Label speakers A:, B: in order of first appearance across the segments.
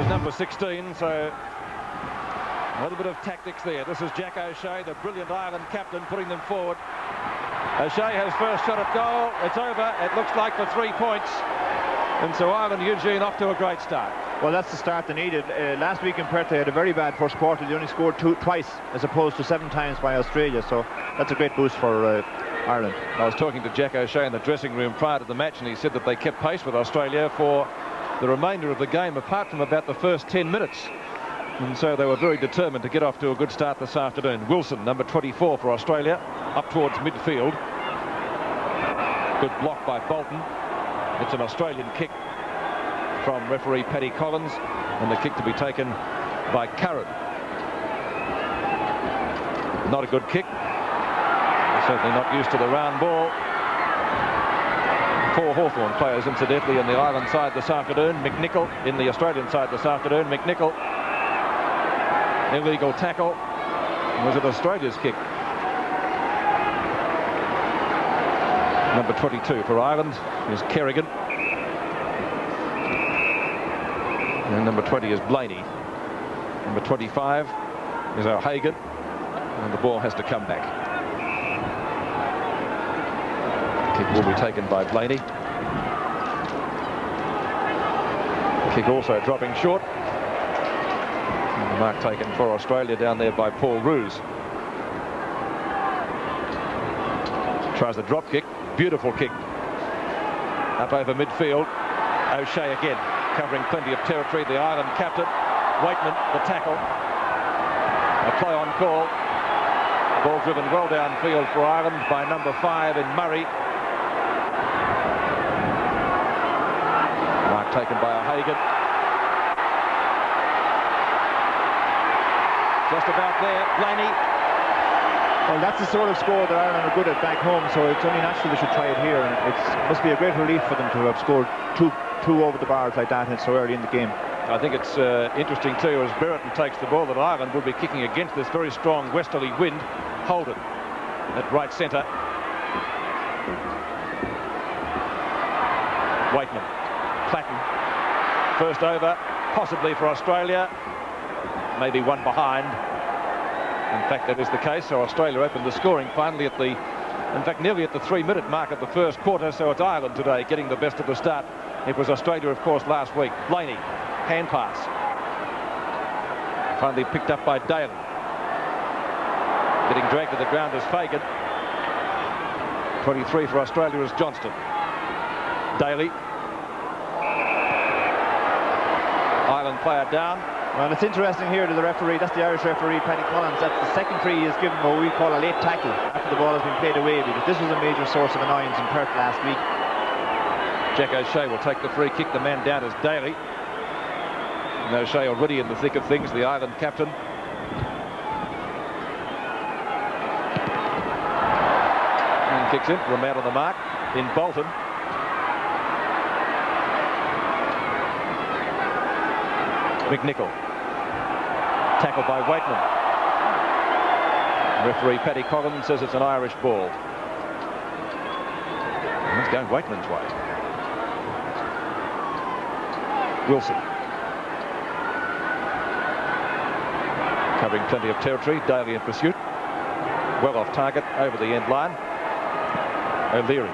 A: as number 16, so a little bit of tactics there. This is Jack O'Shea, the brilliant Ireland captain, putting them forward. O'Shea has first shot at goal. It's over. It looks like for 3 points. And so Ireland, Eugene, off to a great start.
B: Well, that's the start they needed. Last week in Perth, they had a very bad first quarter. They only scored twice, as opposed to 7 times by Australia. So that's a great boost for Ireland.
A: I was talking to Jack O'Shea in the dressing room prior to the match, and he said that they kept pace with Australia for the remainder of the game, apart from about the first 10 minutes. And so they were very determined to get off to a good start this afternoon. Wilson, number 24 for Australia, up towards midfield. Good block by Bolton. It's an Australian kick from referee Paddy Collins, and the kick to be taken by Curran. Not a good kick. Certainly not used to the round ball. 4 Hawthorn players, incidentally, in the Ireland side this afternoon. McNichol in the Australian side this afternoon. McNichol, illegal tackle. Was it Australia's kick? Number 22 for Ireland is Kerrigan. And number 20 is Blaney. Number 25 is O'Hagan. And the ball has to come back. Kick will be taken by Blaney. Kick also dropping short. And the mark taken for Australia down there by Paul Roos. Tries the drop kick. Beautiful kick. Up over midfield. O'Shea again, covering plenty of territory. The Ireland captain. Waitman, the tackle. A play on call. Ball driven well downfield for Ireland by number 5 in Murray. Mark taken by O'Hagan. Just about there, Blaney.
B: Well, that's the sort of score that Ireland are good at back home, so it's only natural they should try it here, and it must be a great relief for them to have scored two over the bars like that so early in the game.
A: I think it's interesting too, as Brereton takes the ball, that Ireland will be kicking against this very strong westerly wind. Holden at right centre. Waitman, Platten, first over, possibly for Australia, maybe one behind. In fact, that is the case. So Australia opened the scoring finally at the, in fact, nearly at the 3-minute mark of the first quarter. So it's Ireland today getting the best of the start. It was Australia, of course, last week. Blaney, hand pass. Finally picked up by Daly. Getting dragged to the ground is Fagan. 23 for Australia is Johnston. Daly. Ireland player down.
B: Well, it's interesting here to the referee, that's the Irish referee, Paddy Collins, that's the second free he has given what we call a late tackle after the ball has been played away, because this was a major source of annoyance in Perth last week.
A: Jack O'Shea will take the free kick. The man down is Daly. And O'Shea already in the thick of things, the Ireland captain. And kicks in for a man on the mark in Bolton. McNichol. Tackled by Waitman. Referee Paddy Collins says it's an Irish ball. And it's going Waitman's way. Wilson. Covering plenty of territory. Daly in pursuit. Well off target over the end line. O'Leary.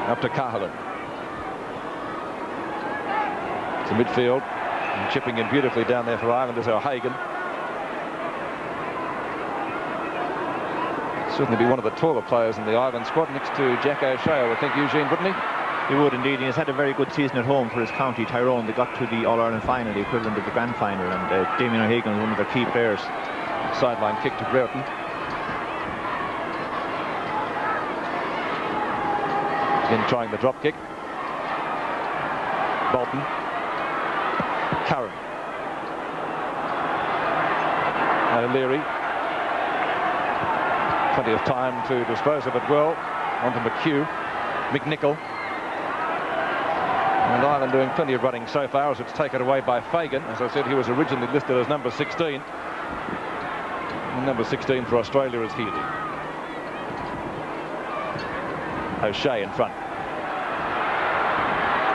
A: Up to Cahalan. To midfield, and chipping in beautifully down there for Ireland is O'Hagan. Certainly be one of the taller players in the Ireland squad next to Jack O'Shea, I would think, Eugene, wouldn't he?
B: He would indeed. He has had a very good season at home for his county, Tyrone. They got to the All-Ireland final, the equivalent of the grand final, and Damien O'Hagan was one of their key players.
A: Sideline kick to Brereton. Again trying the drop kick. Bolton. Curran. O'Leary. Plenty of time to dispose of it well. Onto McHugh. McNichol. And Ireland doing plenty of running so far as it's taken away by Fagan. As I said, he was originally listed as number 16. And number 16 for Australia is Healy. O'Shea in front.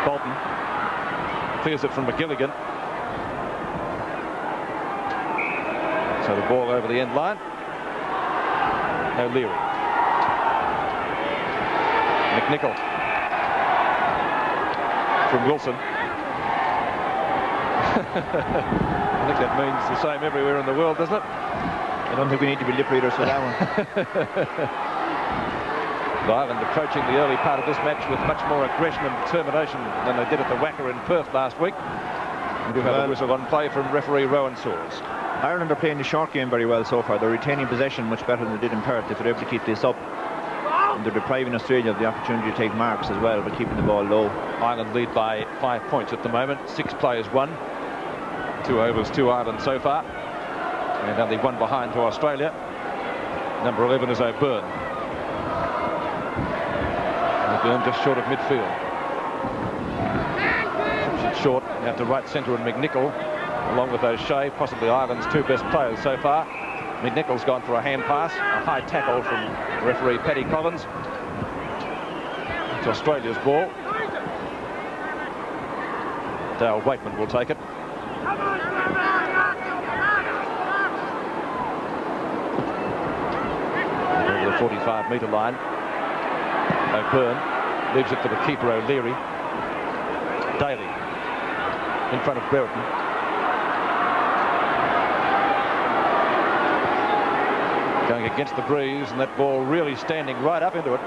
A: Bolton. clears it from McGilligan. So the ball over the end line. O'Leary. McNichol. From Wilson. I think that means the same everywhere in the world, doesn't it?
B: I don't think we need to be lip readers for that one.
A: Ireland approaching the early part of this match with much more aggression and determination than they did at the Wacker in Perth last week. We do have a whistle on play from referee Rowan Soares.
B: Ireland are playing the short game very well so far. They're retaining possession much better than they did in Perth if they're able to keep this up. And they're depriving Australia of the opportunity to take marks as well, but keeping the ball low.
A: Ireland lead by 5 points at the moment. 6 players won. 2 overs to Ireland so far. And only 1 behind to Australia. Number 11 is O'Byrne. O'Byrne just short of midfield. Short out to right centre and McNichol, along with O'Shea, possibly Ireland's 2 best players so far. McNichol's gone for a hand pass, a high tackle from referee Paddy Collins. It's Australia's ball. Dale Waitman will take it. Over the 45-metre line. O'Byrne leaves it for the keeper O'Leary. Daly in front of Brereton. Going against the breeze, and that ball really standing right up into it.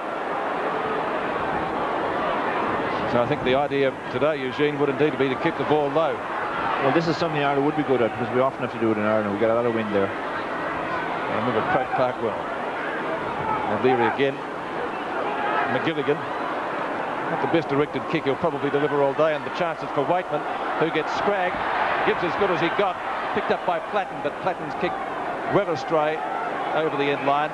A: So I think the idea today, Eugene, would indeed be to keep the ball low.
B: Well, this is something Ireland would be good at, because we often have to do it in Ireland. We get a lot of wind there.
A: I remember Pratt Park well. O'Leary again. McGilligan. Not the best directed kick he'll probably deliver all day, and the chances for Waitman, who gets scragged, gives as good as he got. Picked up by Platten, but Platten's kick well astray over the end line.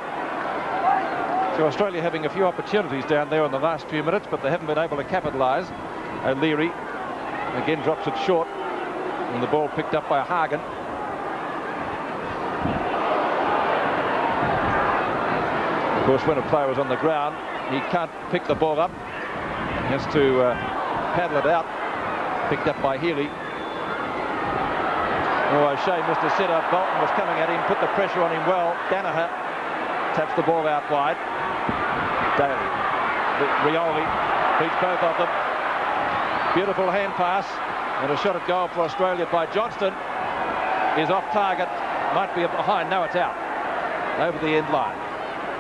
A: So Australia having a few opportunities down there in the last few minutes, but they haven't been able to capitalise. O'Leary again drops it short, and the ball picked up by Hagen. Of course, when a player is on the ground, he can't pick the ball up. He has to paddle it out. Picked up by Healy. Oh, O'Shea missed a sitter. Bolton was coming at him, put the pressure on him well. Danaher taps the ball out wide. Daly. Rioli beats both of them. Beautiful hand pass, and a shot at goal for Australia by Johnston is off target. Might be behind. No, it's out. Over the end line.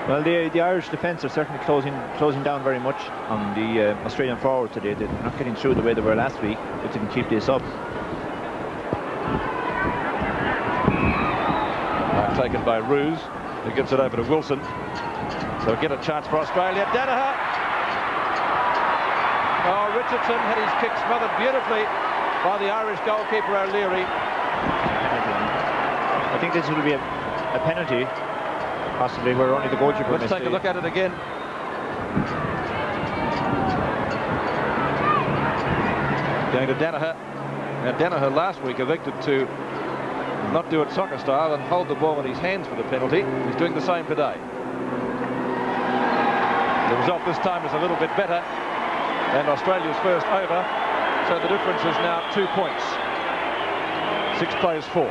B: Well, the Irish defence are certainly closing down very much on the Australian forwards today. They're not getting through the way they were last week, if they can keep this up.
A: Taken by Roos, who gives it over to Wilson. So get a chance for Australia. Danaher. Oh, Richardson had his kick smothered beautifully by the Irish goalkeeper O'Leary.
B: I think this will be a penalty, possibly, where only the goalkeeper
A: missed. Let's take a look at it again. Going to Danaher. Now Danaher last week elected to not do it soccer style and hold the ball in his hands for the penalty. He's doing the same today. The result this time is a little bit better than Australia's first over, so the difference is now 2 points. 6 plays 4.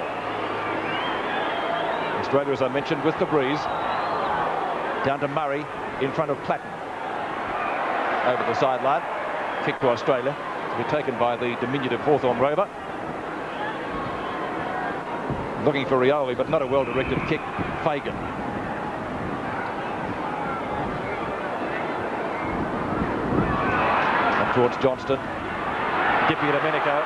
A: Australia, as I mentioned, with the breeze. Down to Murray in front of Platten. Over the sideline. Kick to Australia, to be taken by the diminutive Hawthorn Rover. Looking for Rioli, but not a well-directed kick. Fagan. Up towards Johnston. Dippy Domenico.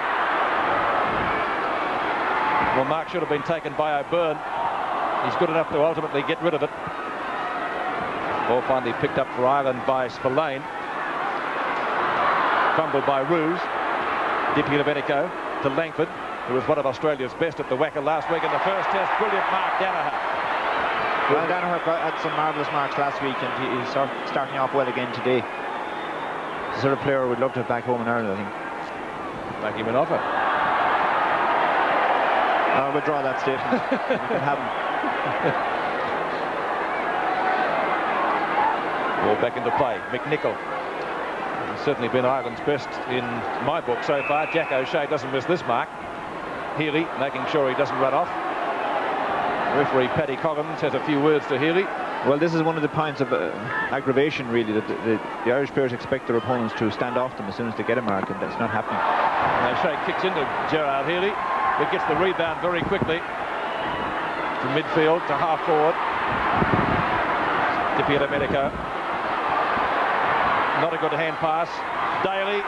A: Well, mark should have been taken by O'Byrne. He's good enough to ultimately get rid of it. Ball finally picked up for Ireland by Spillane. Fumbled by Roos. Dippy Domenico to Langford, who was one of Australia's best at the Wacker last week in the first test. Brilliant mark, Danaher.
B: Well, Danaher had some marvellous marks last week, and he's starting off well again today. The sort of player we'd love to have back home in Ireland, I think.
A: Make him an offer.
B: I'll withdraw that statement. You can have him.
A: Ball back into play. McNichol. certainly been Ireland's best in my book so far. Jack O'Shea doesn't miss this mark. Healy making sure he doesn't run off. Referee Paddy Collins has a few words to Healy.
B: Well, this is one of the points of aggravation, really, that the Irish players expect their opponents to stand off them as soon as they get a mark, and that's not happening.
A: O'Shea kicks into Gerard Healy, but gets the rebound very quickly to midfield, to half forward. Di Pierdomenico. Not a good hand pass. Daly.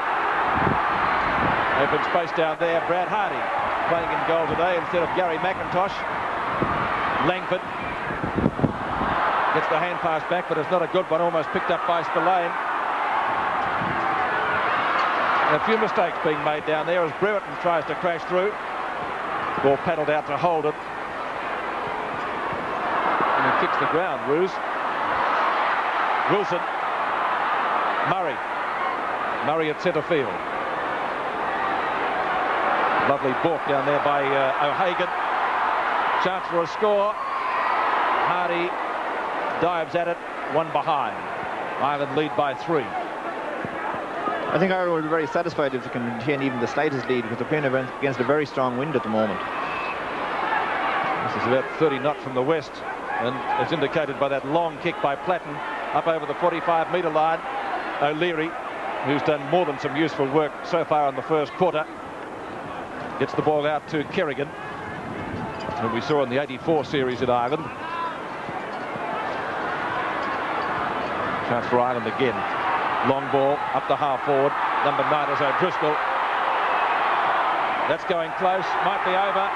A: Open space down there. Brad Hardy playing in goal today instead of Gary McIntosh. Langford gets the hand pass back, but it's not a good one. Almost picked up by Spillane. A few mistakes being made down there as Brereton tries to crash through. Ball paddled out to Holden. And he kicks the ground, Roos. Wilson. Murray. Murray at centre field. Lovely balk down there by O'Hagan. Chance for a score. Hardy dives at it, one behind. Ireland lead by 3.
B: I think Ireland will be very satisfied if they can maintain even the slightest lead, because they're playing against a very strong wind at the moment.
A: This is about 30 knots from the west, and it's indicated by that long kick by Platten up over the 45-metre line. O'Leary, who's done more than some useful work so far in the first quarter, gets the ball out to Kerrigan, who we saw in the 84 series in Ireland. Chance for Ireland again. Long ball up the half forward. Number 9 is O'Driscoll. That's going close. Might be over.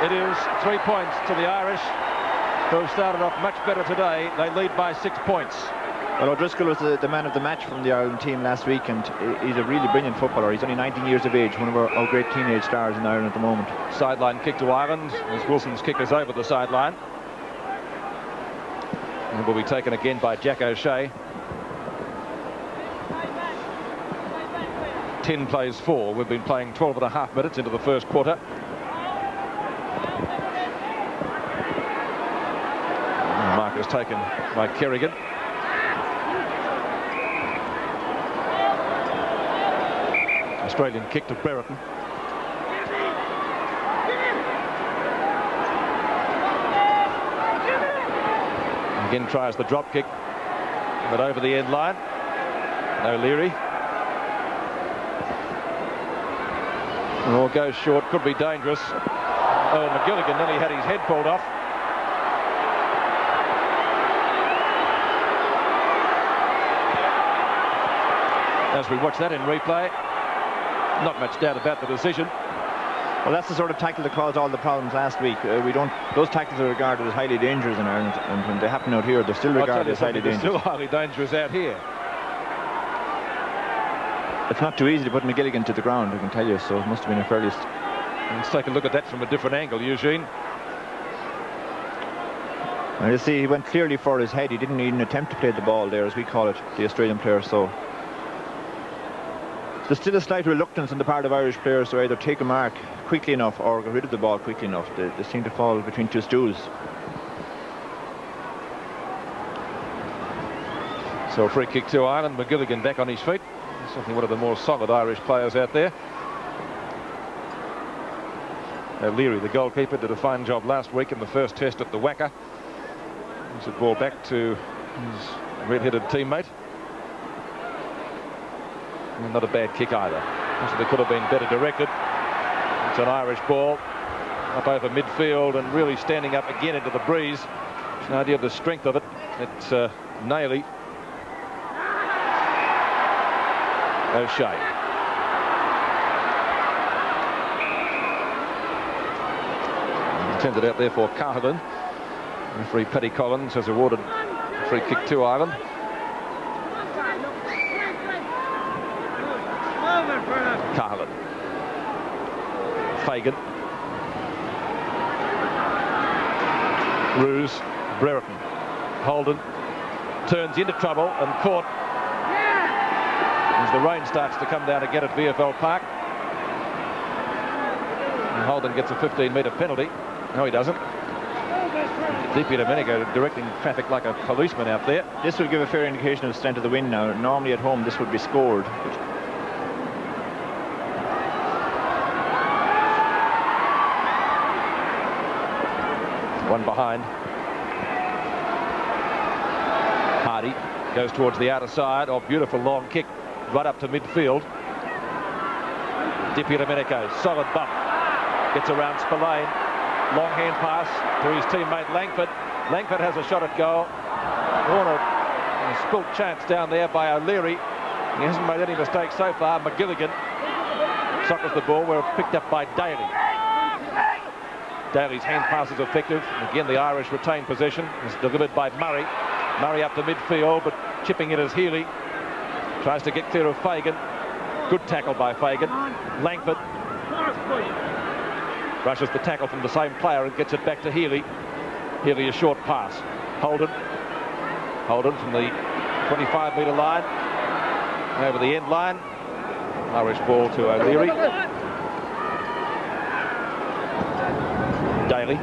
A: It is 3 points to the Irish, who have started off much better today. They lead by 6 points.
B: Well, O'Driscoll was the man of the match from the Ireland team last week, and he's a really brilliant footballer. He's only 19 years of age, one of our great teenage stars in Ireland at the moment.
A: Sideline kick to Ireland as Wilson's kick is over the sideline. And will be taken again by Jack O'Shea. 10 plays 4. We've been playing 12.5 minutes into the first quarter. Mark is taken by Kerrigan. Australian kick to Brereton. Again tries the drop kick, but over the end line. O'Leary. Or goes short, could be dangerous. Oh, McGilligan nearly had his head pulled off. As we watch that in replay, not much doubt about the decision.
B: Well, that's the sort of tackle that caused all the problems last week. Those tackles are regarded as highly dangerous in Ireland, and when they happen out here, they're still regarded as highly dangerous.
A: They're still highly dangerous out here.
B: It's not too easy to put McGilligan to the ground, I can tell you, so it must have been a fairly...
A: Let's take a look at that from a different angle, Eugene.
B: And you see, he went clearly for his head. He didn't even attempt to play the ball there, as we call it, the Australian player, so... There's still a slight reluctance on the part of Irish players to either take a mark quickly enough or get rid of the ball quickly enough. They seem to fall between two stools.
A: So a free kick to Ireland. McGilligan back on his feet. Certainly one of the more solid Irish players out there. O'Leary, the goalkeeper, did a fine job last week in the first test at the Wacker. He's the ball back to his red-headed teammate. And not a bad kick either. Possibly could have been better directed. It's an Irish ball up over midfield and really standing up again into the breeze. An idea of the strength of it. It's Naily. O'Shea. Intended out there for Carlin. Referee Paddy Collins has awarded a free kick to Ireland. Carlin. Fagan. Roos. Brereton. Holden. Turns into trouble and caught as the rain starts to come down again at VFL Park. And Holden gets a 15-metre penalty. No, he doesn't. Di Domenico directing traffic like a policeman out there.
B: This will give a fair indication of the strength of the wind now. Normally at home this would be scored.
A: One behind. Hardy goes towards the outer side. Oh, beautiful long kick right up to midfield. Di Domenico, solid bump. Gets around Spillane. Long hand pass to his teammate Langford. Langford has a shot at goal. Warner, a spilt chance down there by O'Leary. He hasn't made any mistakes so far. McGilligan suckers the ball, where picked up by Daly. Daly's hand pass is effective. Again, the Irish retain possession. It's delivered by Murray. Murray up to midfield, but chipping it as Healy. Tries to get clear of Fagan. Good tackle by Fagan. Langford rushes the tackle from the same player and gets it back to Healy. Healy a short pass. Holden from the 25-metre line over the end line. Irish ball to O'Leary. Daly.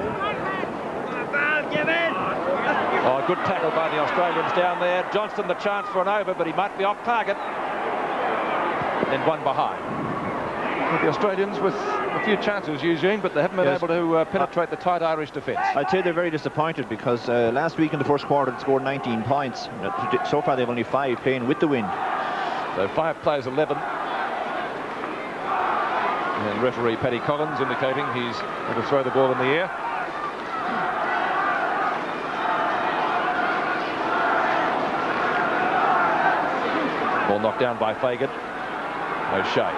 A: Oh, good tackle by the Australians down there. Johnston the chance for an over, but he might be off target. And one behind. The Australians with a few chances, Eugene, but they haven't been able to penetrate the tight Irish defence.
B: I'd say they're very disappointed because last week in the first quarter they scored 19 points. So far they've only 5 playing with the wind.
A: So 5 plays 11. And referee Paddy Collins indicating he's going to throw the ball in the air. Ball knocked down by Fagan. O'Shea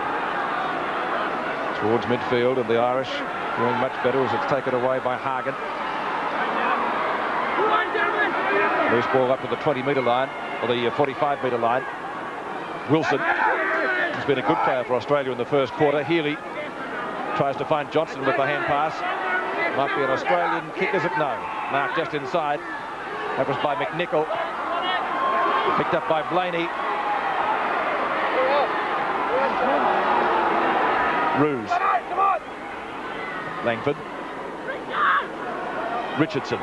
A: towards midfield, and the Irish doing much better as it's taken away by Hagen. Loose ball up to the 20-metre line, or the 45-metre line. Wilson has been a good player for Australia in the first quarter. Healy tries to find Johnson with the hand pass. Might be an Australian kick, is it? No. Mark just inside. That was by McNichol. Picked up by Blaney. Ruse. Langford. Richardson.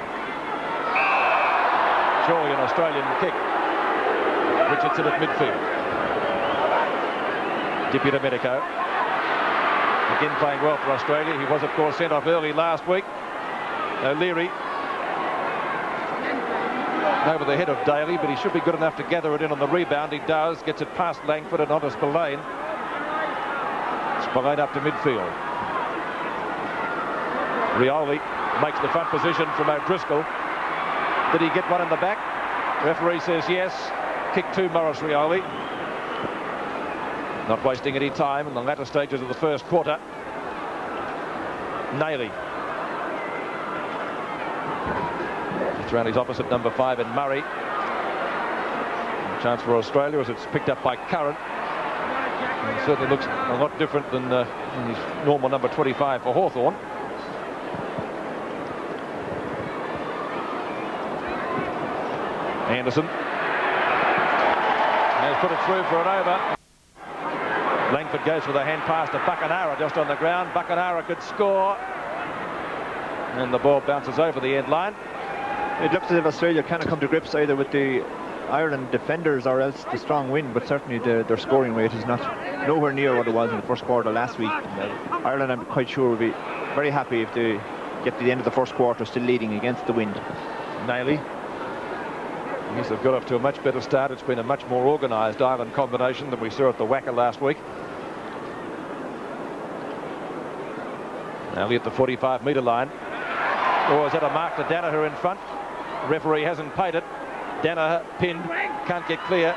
A: Surely an Australian kick. Richardson at midfield. Di Domenico. Again playing well for Australia. He was, of course, sent off early last week. O'Leary over the head of Daly, but he should be good enough to gather it in on the rebound. He does. Gets it past Langford and onto Spillane. Spillane up to midfield. Rioli makes the front position from O'Driscoll. Did he get one in the back? Referee says yes. Kick to Maurice Rioli. Not wasting any time in the latter stages of the first quarter. Nailey. It's around his opposite, number 5 in Murray. A chance for Australia as it's picked up by Curran. It certainly looks a lot different than his normal number 25 for Hawthorn. Anderson has put it through for an over. Langford goes for the hand pass to Buckenara just on the ground. Buckenara could score. And the ball bounces over the end line.
B: It looks as if Australia cannot come to grips either with the Ireland defenders or else the strong wind, but certainly their scoring rate is nowhere near what it was in the first quarter last week. Ireland, I'm quite sure, will be very happy if they get to the end of the first quarter still leading against the wind.
A: Nailey. Yes, they've got off to a much better start. It's been a much more organised Ireland combination than we saw at the Wacker last week. Now at the 45-metre line. Oh, is that a mark to Danaher in front? Referee hasn't paid it. Danaher pinned, can't get clear.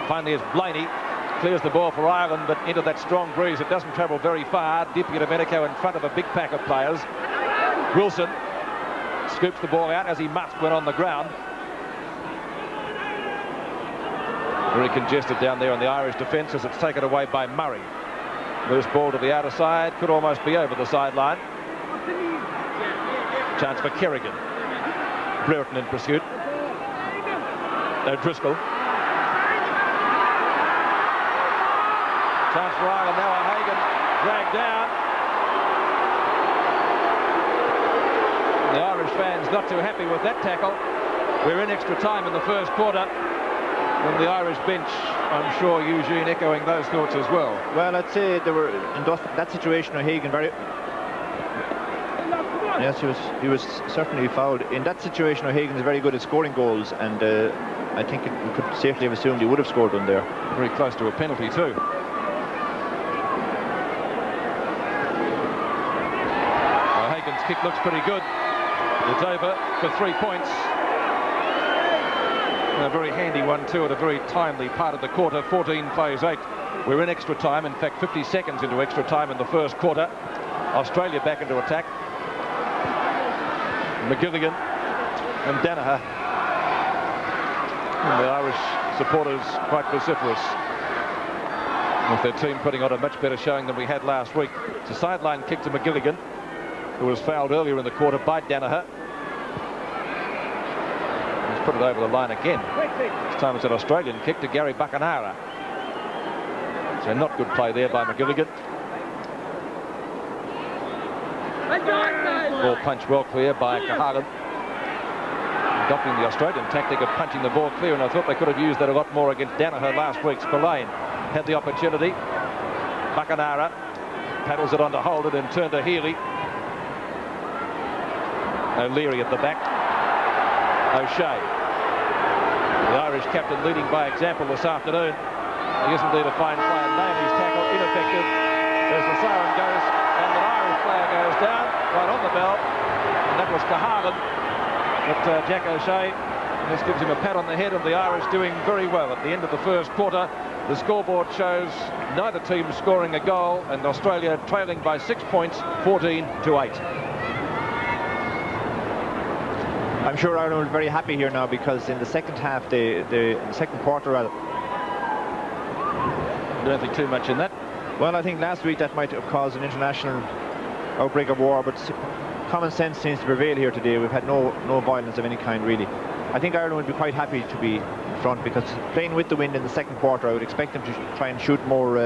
A: Finally, as Blaney clears the ball for Ireland, but into that strong breeze. It doesn't travel very far. Di Domenico in front of a big pack of players. Wilson scoops the ball out as he must when on the ground. Very congested down there on the Irish defence as it's taken away by Murray. Loose ball to the outer side, could almost be over the sideline. Chance for Kerrigan. Brereton in pursuit. O'Driscoll. Chance for Ireland now. Hagen dragged down. The Irish fans not too happy with that tackle. We're in extra time in the first quarter. And the Irish bench, I'm sure, Eugene, echoing those thoughts as well.
B: Well, I'd say they were in that situation. O'Hagan very. Yes, he was certainly fouled. In that situation, O'Hagan is very good at scoring goals, and I think we could safely have assumed he would have scored one there.
A: Very close to a penalty too. O'Hagan's kick looks pretty good. It's over for 3 points. And a very handy one too at a very timely part of the quarter. 14 plays 8. We're in extra time. In fact, 50 seconds into extra time in the first quarter. Australia back into attack. McGilligan and Danaher. And the Irish supporters quite vociferous, with their team putting on a much better showing than we had last week. It's a sideline kick to McGilligan, who was fouled earlier in the quarter by Danaher. He's put it over the line again. This time it's an Australian kick to Gary Buckenara. So not good play there by McGilligan. Ball punch well clear by Cahagan, adopting the Australian tactic of punching the ball clear, and I thought they could have used that a lot more against Danaher last week. Spillane had the opportunity. Buckenara paddles it on to hold it and turn to Healy. O'Leary at the back. O'Shea, the Irish captain, leading by example this afternoon. He is indeed a fine player. Nailey's tackle ineffective as the siren goes, and the Irish player goes down right on the bell, and that was Cahagan. But Jack O'Shea just gives him a pat on the head, and the Irish doing very well at the end of the first quarter. The scoreboard shows neither team scoring a goal, and Australia trailing by 6 points, 14-8.
B: I'm sure Ireland will be very happy here now, because in the second half, in the second quarter,
A: I don't think too much in that.
B: Well, I think last week that might have caused an international outbreak of war, but common sense seems to prevail here today. We've had no violence of any kind, really. I think Ireland would be quite happy to be in front, because playing with the wind in the second quarter, I would expect them to try and shoot more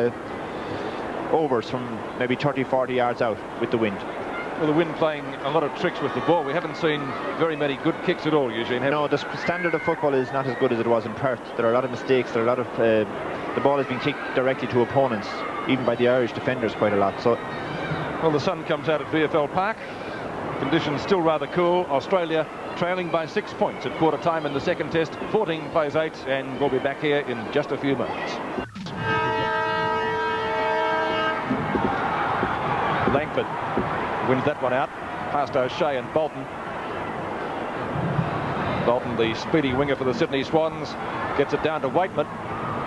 B: overs from maybe 30-40 yards out with the wind.
A: Well, the wind playing a lot of tricks with the ball. We haven't seen very many good kicks at all, Eugene.
B: No, the standard of football is not as good as it was in Perth. There are a lot of mistakes. There are a lot of the ball has been kicked directly to opponents, even by the Irish defenders quite a lot. So,
A: well, the sun comes out at VFL Park. Conditions still rather cool. Australia trailing by 6 points at quarter time in the second test. 14 plays 8, and we'll be back here in just a few moments. Langford wins that one out past O'Shea and Bolton. Bolton, the speedy winger for the Sydney Swans, gets it down to Waitman.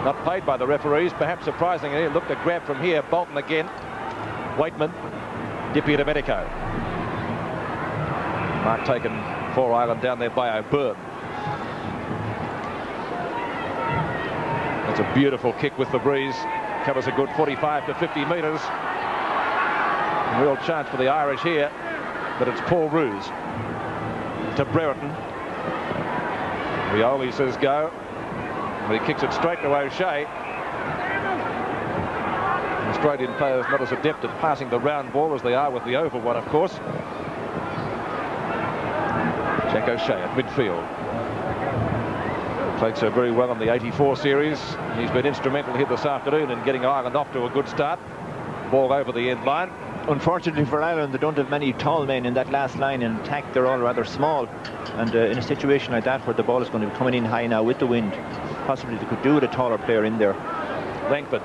A: Not paid by the referees, perhaps surprisingly. Looked a grab from here. Bolton again. Waitman. Dippy to Medico. Mark taken for Ireland down there by O'Byrne. That's a beautiful kick with the breeze. Covers a good 45 to 50 metres. Real chance for the Irish here, but it's Paul Roos to Brereton. Rioli says go, but he kicks it straight to O'Shea. Australian players not as adept at passing the round ball as they are with the oval one, of course. Jack O'Shea at midfield. Played so very well in the 84 series. He's been instrumental here this afternoon in getting Ireland off to a good start. Ball over the end line.
B: Unfortunately for Ireland, they don't have many tall men in that last line in attack. They're all rather small, and in a situation like that where the ball is going to be coming in high now with the wind, possibly they could do with a taller player in there.
A: Langford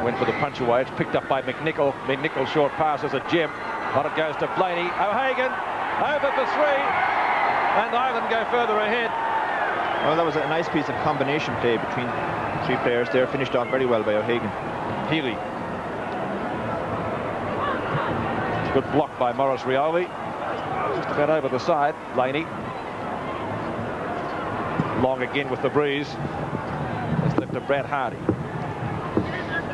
A: went for the punch away. It's picked up by McNichol. McNichol's short pass is a gem. On it goes to Blaney. O'Hagan over for 3, and Ireland go further ahead.
B: Well, that was a nice piece of combination play between 3 players there, finished off very well by O'Hagan.
A: Healy. Good block by Maurice Rioli. Just about over the side. Blaney. Long again with the breeze. It's left to Brad Hardy.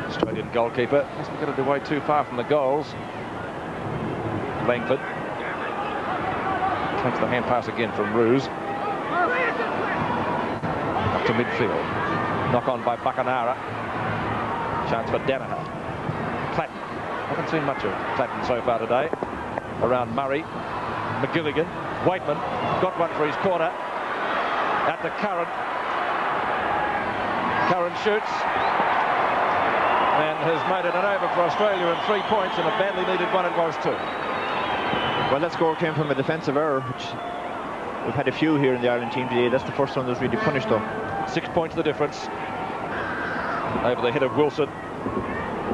A: Australian goalkeeper hasn't got it away too far from the goals. Langford takes the hand pass again from Roos. Up to midfield. Knock on by Buckenara. Chance for Danaher. Platten. Haven't seen much of Platten so far today. Around Murray. McGilligan, Waitman got one for his corner. At the Curran. Curran shoots and has made it an over for Australia and 3 points, and a badly needed one it was too.
B: Well, that score came from a defensive error, which we've had a few here in the Ireland team today. That's the first one that's really punished though. 6
A: points the difference. Over the head of Wilson.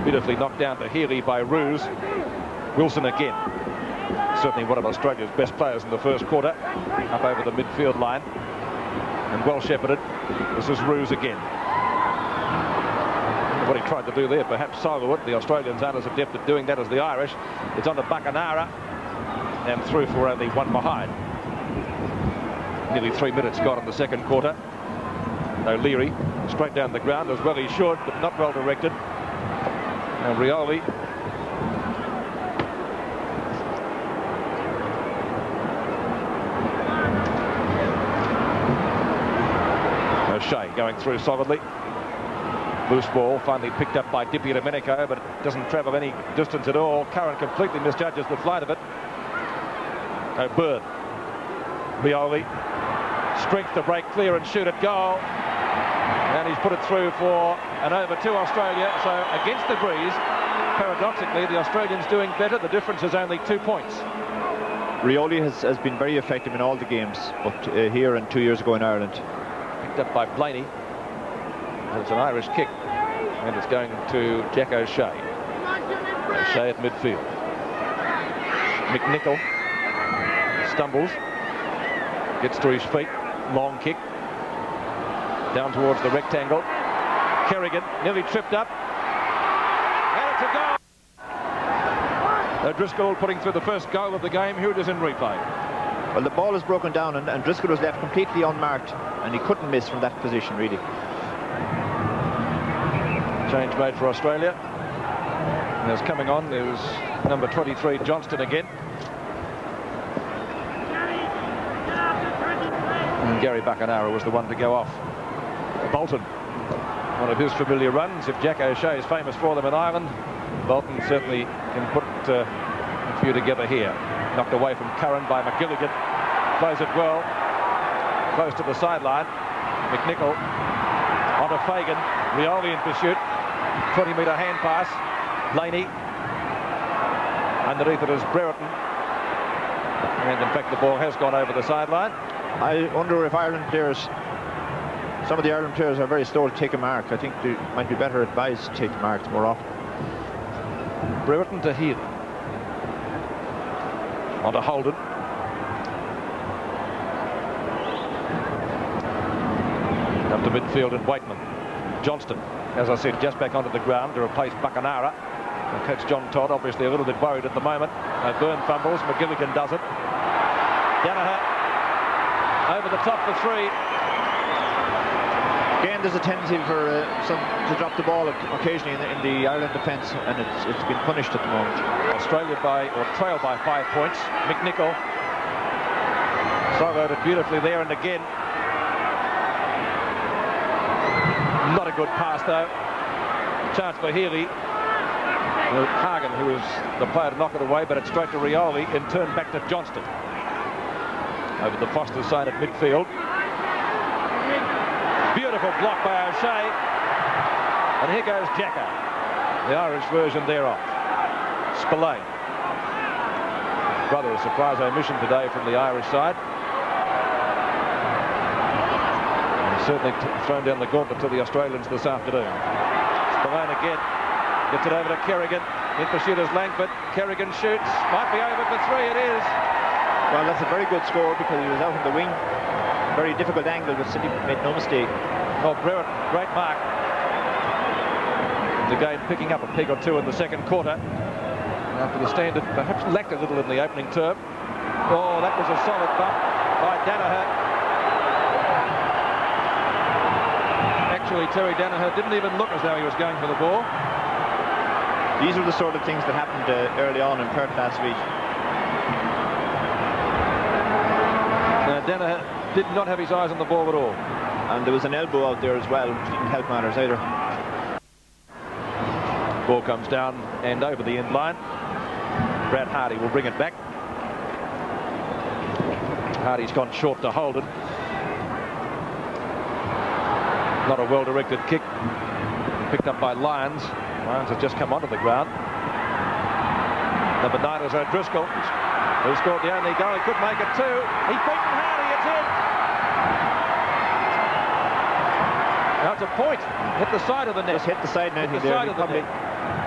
A: Beautifully knocked down to Healy by Roos. Wilson again. Certainly one of Australia's best players in the first quarter. Up over the midfield line. And well shepherded. This is Roos again. What he tried to do there, perhaps solo it. The Australians aren't as adept at doing that as the Irish. It's on to Buckenara. And through for only one behind. Nearly 3 minutes gone in the second quarter. O'Leary straight down the ground, as well he should, but not well directed. And Rioli. O'Shea going through solidly. Loose ball finally picked up by Di Domenico, but it doesn't travel any distance at all. Curran completely misjudges the flight of it. O'Byrne. Rioli. Strength to break clear and shoot at goal. And he's put it through for an over to Australia. So against the breeze, paradoxically, the Australians doing better. The difference is only 2 points.
B: Rioli has been very effective in all the games, but here and 2 years ago in Ireland.
A: Picked up by Blaney. And it's an Irish kick. And it's going to Jack O'Shea. O'Shea at midfield. McNichol stumbles. Gets to his feet. Long kick. Down towards the rectangle. Kerrigan nearly tripped up. And it's a goal. O'Driscoll putting through the first goal of the game. Here it is in replay.
B: Well, the ball is broken down and Driscoll was left completely unmarked, and he couldn't miss from that position, really.
A: Change made for Australia. And there's coming on, there's number 23, Johnston again. And Gary Buckenara was the one to go off. Bolton, one of his familiar runs. If Jack O'Shea is famous for them in Ireland, Bolton certainly can put a few together here. Knocked away from Curran by McGilligan. Plays it well. Close to the sideline. McNichol onto Fagan. Rioli in pursuit. 20-metre hand pass. Blaney. Underneath it is Brereton. And in fact the ball has gone over the sideline.
B: I wonder if Ireland players, some of the Ireland players are very slow to take a mark. I think they might be better advised to take the marks more often.
A: Brereton to Healy. Onto Holden. Up to midfield and Waitman. Johnston, as I said, just back onto the ground to replace Buckenara. And coach John Todd obviously a little bit worried at the moment. Byrne fumbles, McGilligan does it. Danaher over the top for three.
B: Again, there's a tendency for some to drop the ball occasionally in the Ireland defence, and it's been punished at the moment.
A: Australia trailed by 5 points. McNichol soloed it beautifully there, and again not a good pass though. Chance for Healy. Hagen, who was the player to knock it away, but it's straight to Rioli, in turn back to Johnston. Over the Foster side at midfield. Beautiful block by O'Shea. And here goes Jacko, the Irish version thereof. Spillane. Rather a surprise omission today from the Irish side. And certainly thrown down the gauntlet to the Australians this afternoon. Spillane again. Gets it over to Kerrigan. In pursuit is Langford. Kerrigan shoots. Might be over for three. It is.
B: Well, that's a very good score because he was out on the wing. Very difficult angle, but City made no mistake.
A: Oh, Brereton, great mark. The game picking up a peg or two in the second quarter. After the standard perhaps lacked a little in the opening term. Oh, that was a solid bump by Danaher. Actually, Terry Danaher didn't even look as though he was going for the ball.
B: These are the sort of things that happened early on in Perth last week.
A: Danaher did not have his eyes on the ball at all.
B: And there was an elbow out there as well, which didn't help matters either.
A: Ball comes down and over the end line. Brad Hardy will bring it back. Hardy's gone short to Holden. Not a well-directed kick. Picked up by Lyons. Lyons has just come onto the ground. Number 9 is O'Driscoll, who scored the only goal. He could make it 2. He's beaten Hardy. It's in. Now it's a point. Hit the side of the net.
B: Just hit the side net.
A: Hit the side of the net.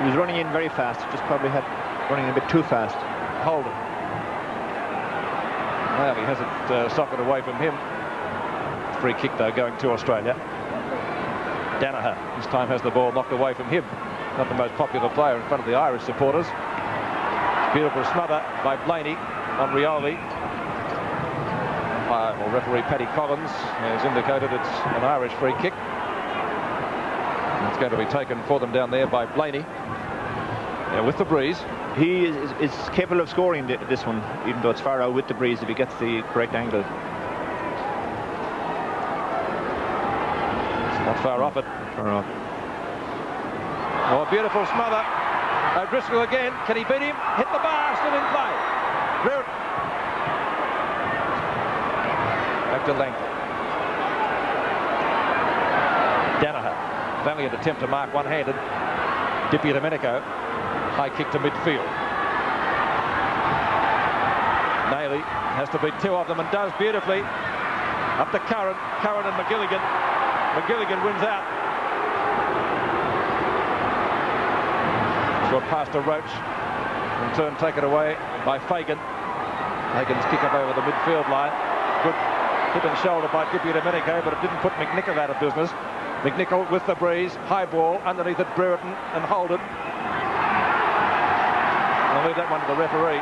B: He was running in very fast. Just probably had running a bit too fast.
A: Holden. Well, he hasn't socked away from him. Free kick though, going to Australia. Danaher this time has the ball knocked away from him. Not the most popular player in front of the Irish supporters. Beautiful smother by Blaney on Rioli. Well, referee Paddy Collins has indicated it's an Irish free kick. It's going to be taken for them down there by Blaney. Yeah, with the breeze.
B: He is capable of scoring this one, even though it's far out with the breeze if he gets the correct angle.
A: It's not far off it.
B: Far off.
A: Oh, a beautiful smother. O'Driscoll again. Can he beat him? Hit the bar. Still in play. Rhett. Back to length. Danaher. Valiant attempt to mark one-handed. Dipidomenico. High kick to midfield. Nailey has to beat 2 of them and does beautifully. Up to Curran. Curran and McGilligan. McGilligan wins out. Short pass to Roach. In turn taken away by Fagan. Fagan's kick up over the midfield line. Good hip and shoulder by Dipidomenico, but it didn't put McNichol out of business. McNichol with the breeze. High ball underneath it. Brereton and Holden. I'll leave that one to the referee.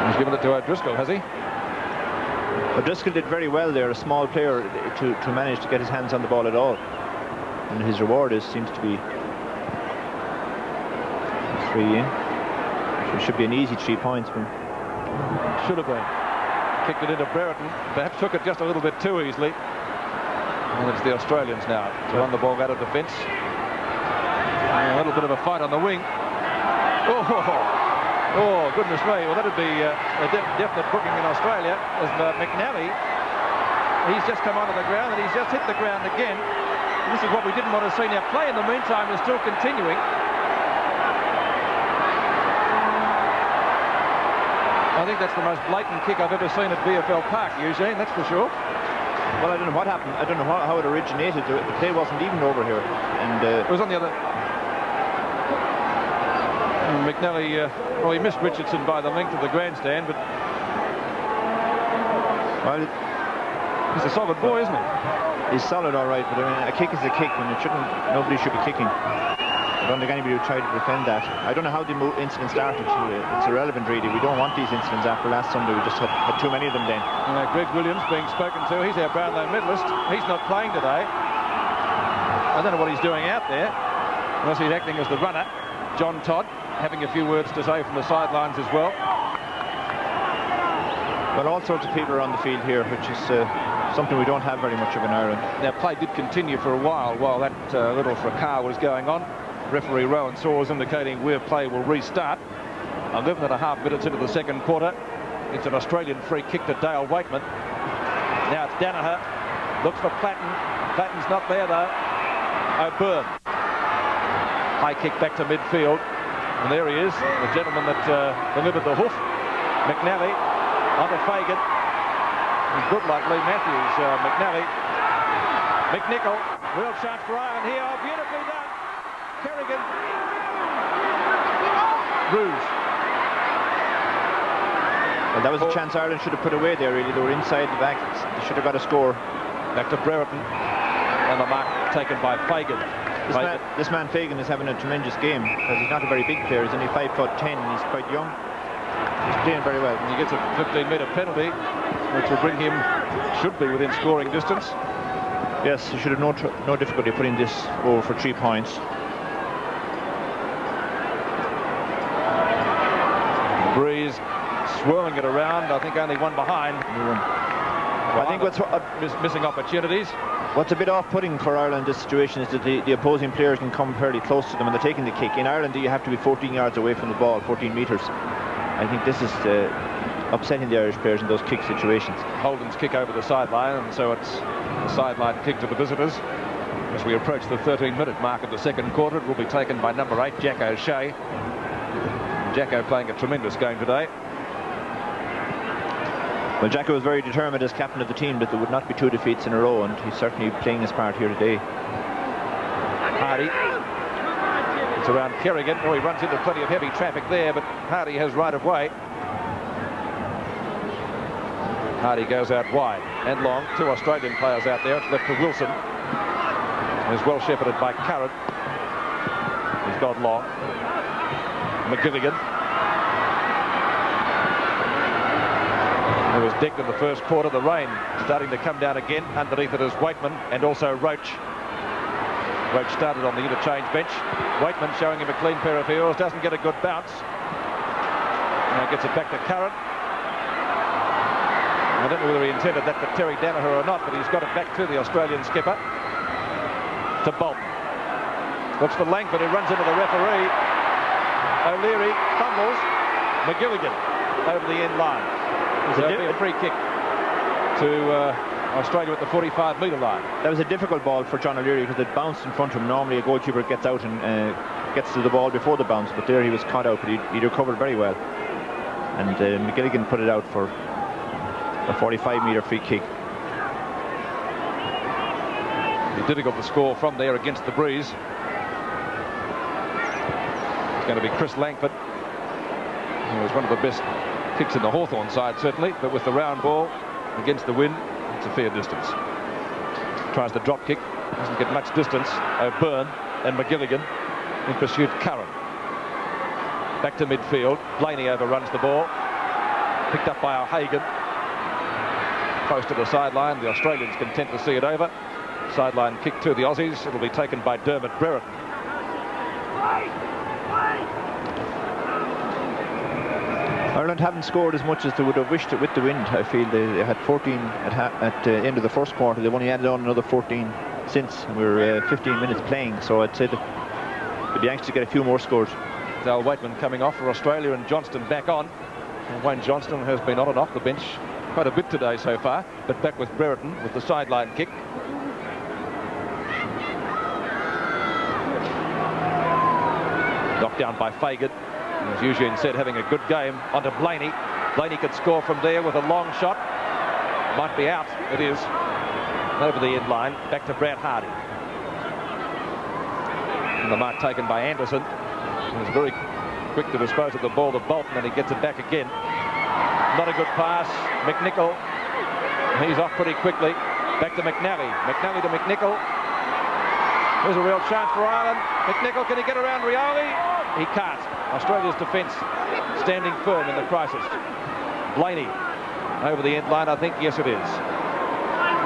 A: He's given it to O'Driscoll, has he?
B: O'Driscoll did very well there, a small player, to manage to get his hands on the ball at all. And his reward seems to be 3 in. So it should be an easy 3 points. But
A: should have been. Kicked it into Brereton. Perhaps took it just a little bit too easily. And it's the Australians now to run the ball out of defence. A little bit of a fight on the wing. Oh, goodness me. Well, that would be a definite booking in Australia. As McNally, he's just come onto the ground and he's just hit the ground again. And this is what we didn't want to see. Now, play in the meantime is still continuing. I think that's the most blatant kick I've ever seen at VFL Park, Eugene, that's for sure.
B: Well, I don't know what happened. I don't know how it originated. The play wasn't even over here. And
A: it was on the other... McNally, well, he missed Richardson by the length of the grandstand, but...
B: Well,
A: he's a solid boy, isn't he?
B: He's solid, all right, but I mean, a kick is a kick, and nobody should be kicking. I don't think anybody would try to defend that. I don't know how the incident started. It's irrelevant, really. We don't want these incidents after last Sunday. We just had too many of them then.
A: Greg Williams being spoken to. He's our Brownlow medalist. He's not playing today. I don't know what he's doing out there, unless he's acting as the runner. John Todd having a few words to say from the sidelines as well.
B: Well, all sorts of people are on the field here, which is something we don't have very much of in Ireland.
A: Now, play did continue for a while that little fracas was going on. Referee Rowan Saws indicating where play will restart. 11.5 minutes into the second quarter. It's an Australian free kick to Dale Waitman. Now it's Danaher. Looks for Platten. Platten's not there though. O'Byrne. High kick back to midfield. And there he is, the gentleman that delivered the hoof. McNally onto Fagan. He's good like Lee Matthews. McNally. McNichol. Real chance for Ireland here. Oh, beautifully done. Kerrigan. Rouge.
B: Well, that was a chance Ireland should have put away there, really. They were inside the back. They should have got a score.
A: Back to Brereton. And the mark taken by Fagan.
B: This man Fagan is having a tremendous game because he's not a very big player. He's only 5'10" and he's quite young. He's playing very well.
A: He gets a 15-metre penalty, which will bring him, should be within scoring distance.
B: Yes, he should have no difficulty putting this over for 3 points.
A: Breeze swirling it around. I think only one behind.
B: Well, I think what's
A: missing opportunities.
B: What's a bit off-putting for Ireland in this situation is that the opposing players can come fairly close to them and they're taking the kick. In Ireland, you have to be 14 yards away from the ball, 14 metres. I think this is upsetting the Irish players in those kick situations.
A: Holden's kick over the sideline, and so it's a sideline kick to the visitors. As we approach the 13-minute mark of the second quarter, it will be taken by number 8, Jack O'Shea. Jacko playing a tremendous game today.
B: Well, Jacko was very determined as captain of the team that there would not be 2 defeats in a row, and he's certainly playing his part here today.
A: Hardy. It's around Kerrigan. Oh, he runs into plenty of heavy traffic there, but Hardy has right of way. Hardy goes out wide and long. 2 Australian players out there. It's left to Wilson. Is well shepherded by Curran. He's got long. McGilligan. It was decked in the first quarter. The rain starting to come down again. Underneath it is Waitman and also Roach. Roach started on the interchange bench. Waitman showing him a clean pair of heels. Doesn't get a good bounce. Now gets it back to Curran. I don't know whether he intended that to Terry Danaher or not, but he's got it back to the Australian skipper. To Bolton. Looks for Langford, who runs into the referee. O'Leary fumbles. McGilligan over the end line. There'll be a free kick to Australia at the 45-metre line. That
B: was a difficult ball for John O'Leary because it bounced in front of him. Normally a goalkeeper gets out and gets to the ball before the bounce, but there he was caught out, but he recovered very well. And McGilligan put it out for a 45-metre free kick.
A: It's difficult to score from there against the breeze. It's going to be Chris Langford. He was one of the best kicks in the Hawthorn side, certainly, but with the round ball against the wind, it's a fair distance. Tries the drop kick, doesn't get much distance. O'Byrne and McGilligan in pursuit. Curran. Back to midfield. Blaney overruns the ball. Picked up by O'Hagan. Close to the sideline. The Australians content to see it over. Sideline kick to the Aussies. It'll be taken by Dermot Brereton.
B: Ireland haven't scored as much as they would have wished it with the wind. I feel they had 14 at the end of the first quarter. They've only added on another 14 since. We're 15 minutes playing, so I'd say that they'd be anxious to get a few more scores.
A: Dale Waitman coming off for Australia and Johnston back on. And Wayne Johnston has been on and off the bench quite a bit today so far, but back with Brereton with the sideline kick. Knocked down by Fagan. As Eugene said, having a good game onto Blaney. Blaney could score from there with a long shot. Might be out. It is. Over the end line. Back to Brad Hardy. And the mark taken by Anderson. He was very quick to dispose of the ball to Bolton, and he gets it back again. Not a good pass. McNichol. He's off pretty quickly. Back to McNally. McNally to McNichol. There's a real chance for Ireland. McNichol, can he get around Rioli? He can't. Australia's defence standing firm in the crisis. Blaney over the end line, I think. Yes, it is.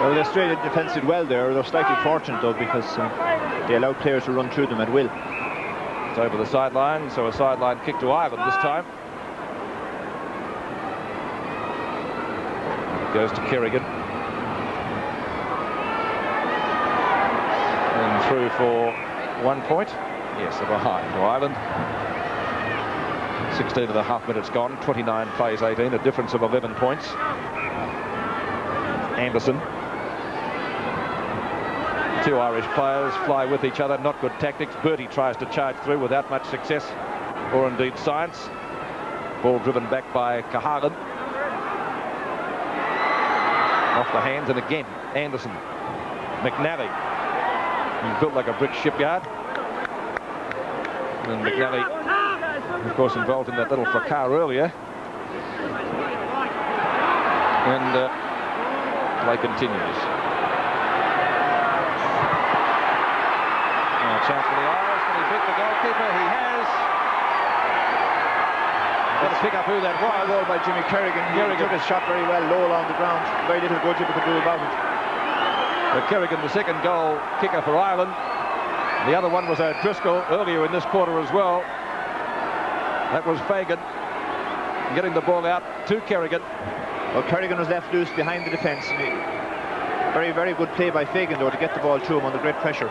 B: Well, the Australian defence did well there. They're slightly fortunate, though, because they allowed players to run through them at will.
A: It's over the sideline, so a sideline kick to Ireland this time. Goes to Kerrigan. And through for 1 point. Yes, a behind for Ireland. 16.5 minutes gone. 29 plays 18. A difference of 11 points. Anderson. 2 Irish players fly with each other. Not good tactics. Bertie tries to charge through without much success, or indeed science. Ball driven back by Cahalan. Off the hands, and again Anderson. McNally. He's built like a brick shipyard. And McNally, of course, involved in that little fracas earlier. And play continues. Now a chance for the Irish. Can he beat the goalkeeper? He has. Got to pick up who that was.
B: Ball by Jimmy Kerrigan. He took his shot very well, low along the ground. Very little goalkeeper could do about it.
A: But Kerrigan, the second goal kicker for Ireland. The other one was O'Driscoll earlier in this quarter as well. That was Fagan getting the ball out to Kerrigan.
B: Well, Kerrigan was left loose behind the defence. Very, very good play by Fagan, though, to get the ball to him under great pressure.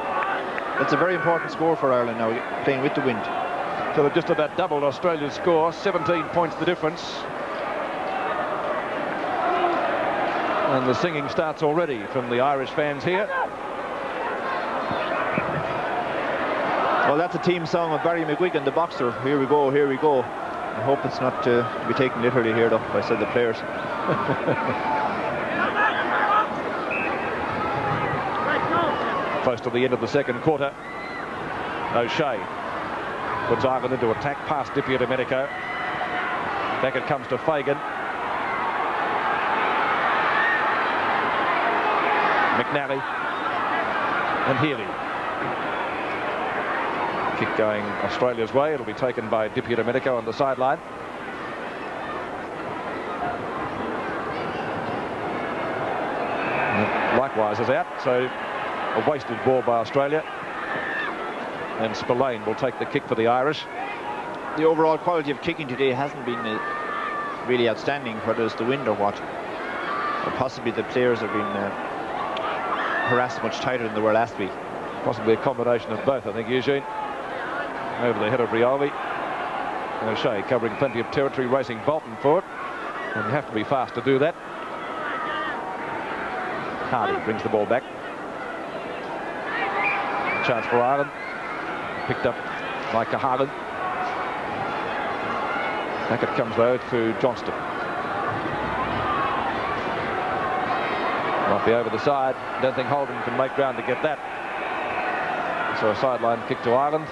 B: That's a very important score for Ireland now, playing with the wind.
A: So they've just about doubled Australia's score, 17 points the difference. And the singing starts already from the Irish fans here.
B: Well, that's a team song of Barry McGuigan, the boxer. Here we go, here we go. I hope it's not to be taken literally here, though, by said the players.
A: Close to the end of the second quarter. O'Shea puts Ireland into attack past Digitised. Back it comes to Fagan. McNally and Healy. Kick going Australia's way. It'll be taken by Digitised on the sideline. Likewise is out, so a wasted ball by Australia. And Spillane will take the kick for the Irish.
B: The overall quality of kicking today hasn't been really outstanding, whether it's the wind or what. Or possibly the players have been harassed much tighter than they were last week.
A: Possibly a combination of both, I think, Eugene. Over the head of Rioli. O'Shea covering plenty of territory, racing Bolton for it. And you have to be fast to do that. Hardy brings the ball back. Chance for Ireland. Picked up by Cahalan. Back it comes though to Johnston. Might be over the side. Don't think Holden can make ground to get that. So a sideline kick to Ireland.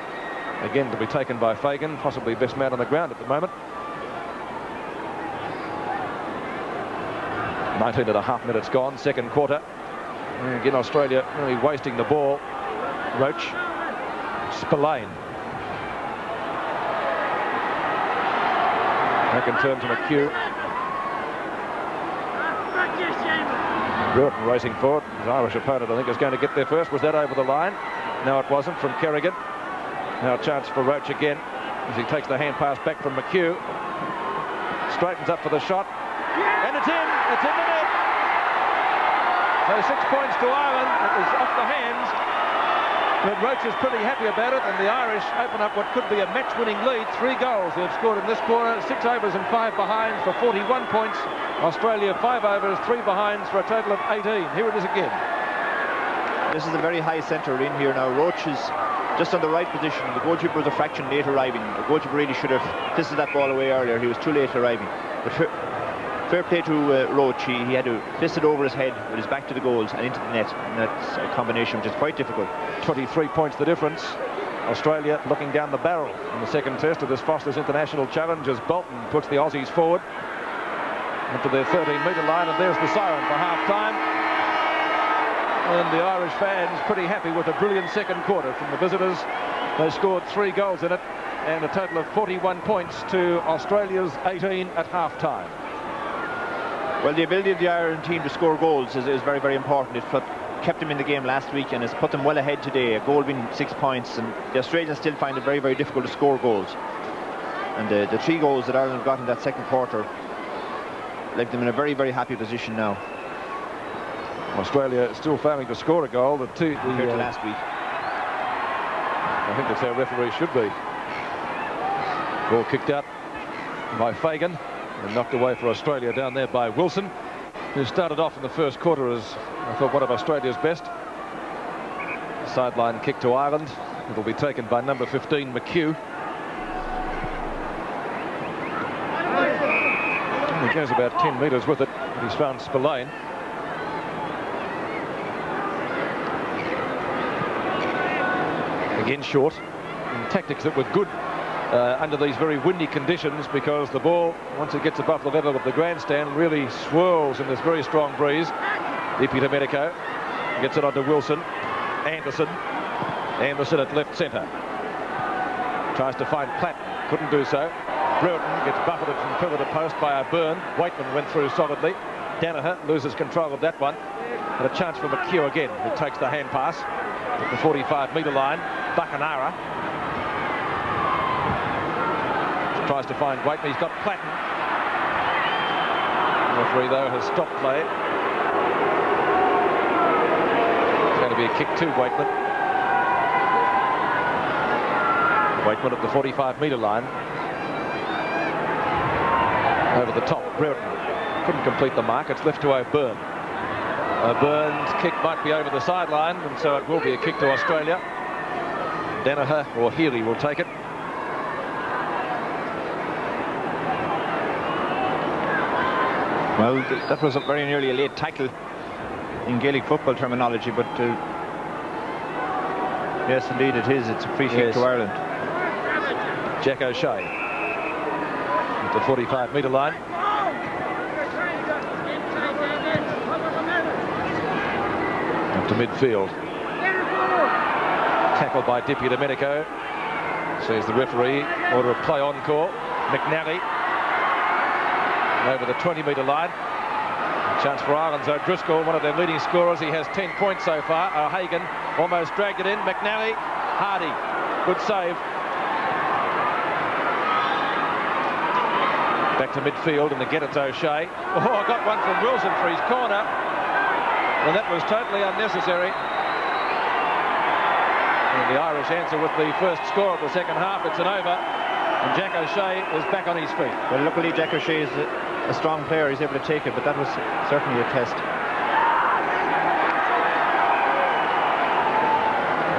A: Again to be taken by Fagan, possibly best man on the ground at the moment. 19.5 minutes gone, second quarter. And again, Australia really wasting the ball. Roach, Spillane. Back in turn to McHugh. Breton racing forward. His Irish opponent, I think, is going to get there first. Was that over the line? No, it wasn't, from Kerrigan. Now a chance for Roach again as he takes the hand pass back from McHugh. Straightens up for the shot. And it's in! It's in the net! So 6 points to Ireland. It was off the hands. But Roach is pretty happy about it, and the Irish open up what could be a match-winning lead. 3 goals they've scored in this quarter, 6 overs and 5 behinds for 41 points. Australia 5 overs, 3 behinds for a total of 18. Here it is again.
B: This is a very high centre in here now. Roach is just on the right position. The goalkeeper was a fraction late arriving. The goalkeeper really should have fisted that ball away earlier. He was too late arriving. But fair play to Roach. He had to fist it over his head with his back to the goals and into the net. And that's a combination which is quite difficult. 23 points the difference. Australia looking down the barrel in the second test of this Foster's International Challenge as Bolton puts the Aussies forward into their 13-metre line, and there's the siren for half-time. And the Irish fans pretty happy with a brilliant second quarter from the visitors. They scored 3 goals in it and a total of 41 points to Australia's 18 at half-time. Well, the ability of the Ireland team to score goals is very, very important. It kept them in the game last week and has put them well ahead today. A goal being 6 points, and the Australians still find it very, very difficult to score goals. And the 3 goals that Ireland got in that second quarter left them in a very, very happy position now.
A: Australia still failing to score a goal.
B: Compared to last week.
A: I think that's how referee should be. Ball kicked out by Fagan and knocked away for Australia down there by Wilson, who started off in the first quarter as, I thought, one of Australia's best. Sideline kick to Ireland. It'll be taken by number 15, McHugh. He goes about 10 metres with it. He's found Spillane. Again short, and tactics that were good under these very windy conditions, because the ball, once it gets above the level of the grandstand, really swirls in this very strong breeze. Digitised gets it onto Wilson. Anderson at left centre. Tries to find Platt, couldn't do so. Breton gets buffeted from pillar to post by O'Byrne. Waitman went through solidly. Danaher loses control of that one. And a chance for McHugh again, who takes the hand pass at the 45-metre line. Bacanara tries to find Waitman. He's got Platten. The referee, though, has stopped play. to be a kick to Wakeman. Wakeman at the 45-metre line. Over the top, Brereton couldn't complete the mark. It's left to O'Byrne. O'Byrne's kick might be over the sideline, and so it will be a kick to Australia. Danaher or Healy will take it.
B: Well, that was very nearly a late tackle in Gaelic football terminology, but yes, indeed it is. It's a free kick to Ireland.
A: Jack O'Shea at the 45-metre line. Up to midfield. Tackled by Dippy Domenico. Says the referee. Order of play on call. McNally over the 20-metre line. Chance for Ireland's O'Driscoll, one of their leading scorers. He has 10 points so far. O'Hagan almost dragged it in. McNally, Hardy, good save. Back to midfield, and again it's O'Shea. Oh, I got one from Wilson for his corner, and that was totally unnecessary. And the Irish answer with the first score of the second half. It's an over, and Jack O'Shea is back on his feet.
B: Well, luckily Jack O'Shea is a strong player. He's able to take it, but that was certainly a test.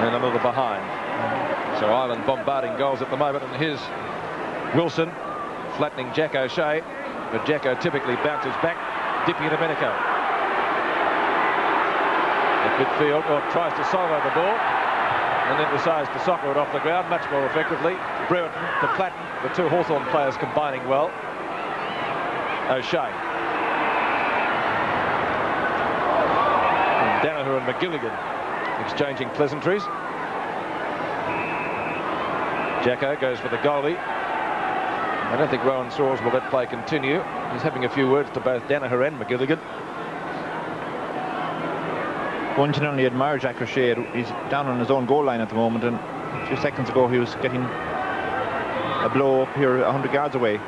A: And another behind. So Ireland bombarding goals at the moment, and here's Wilson flattening Jack O'Shea, but Jacko typically bounces back. Dippy Domenico at midfield, or tries to solo the ball, and then decides to soccer it off the ground much more effectively. Brereton to Platten, the two Hawthorn players combining well. O'Shea. And Danaher and McGilligan exchanging pleasantries. Jacko goes for the goalie. I don't think Rowan Saws will let play continue. He's having a few words to both Danaher and McGilligan.
B: One can only admire Jack O'Shea. He's down on his own goal line at the moment, and a few seconds ago he was getting a blow up here 100 yards away.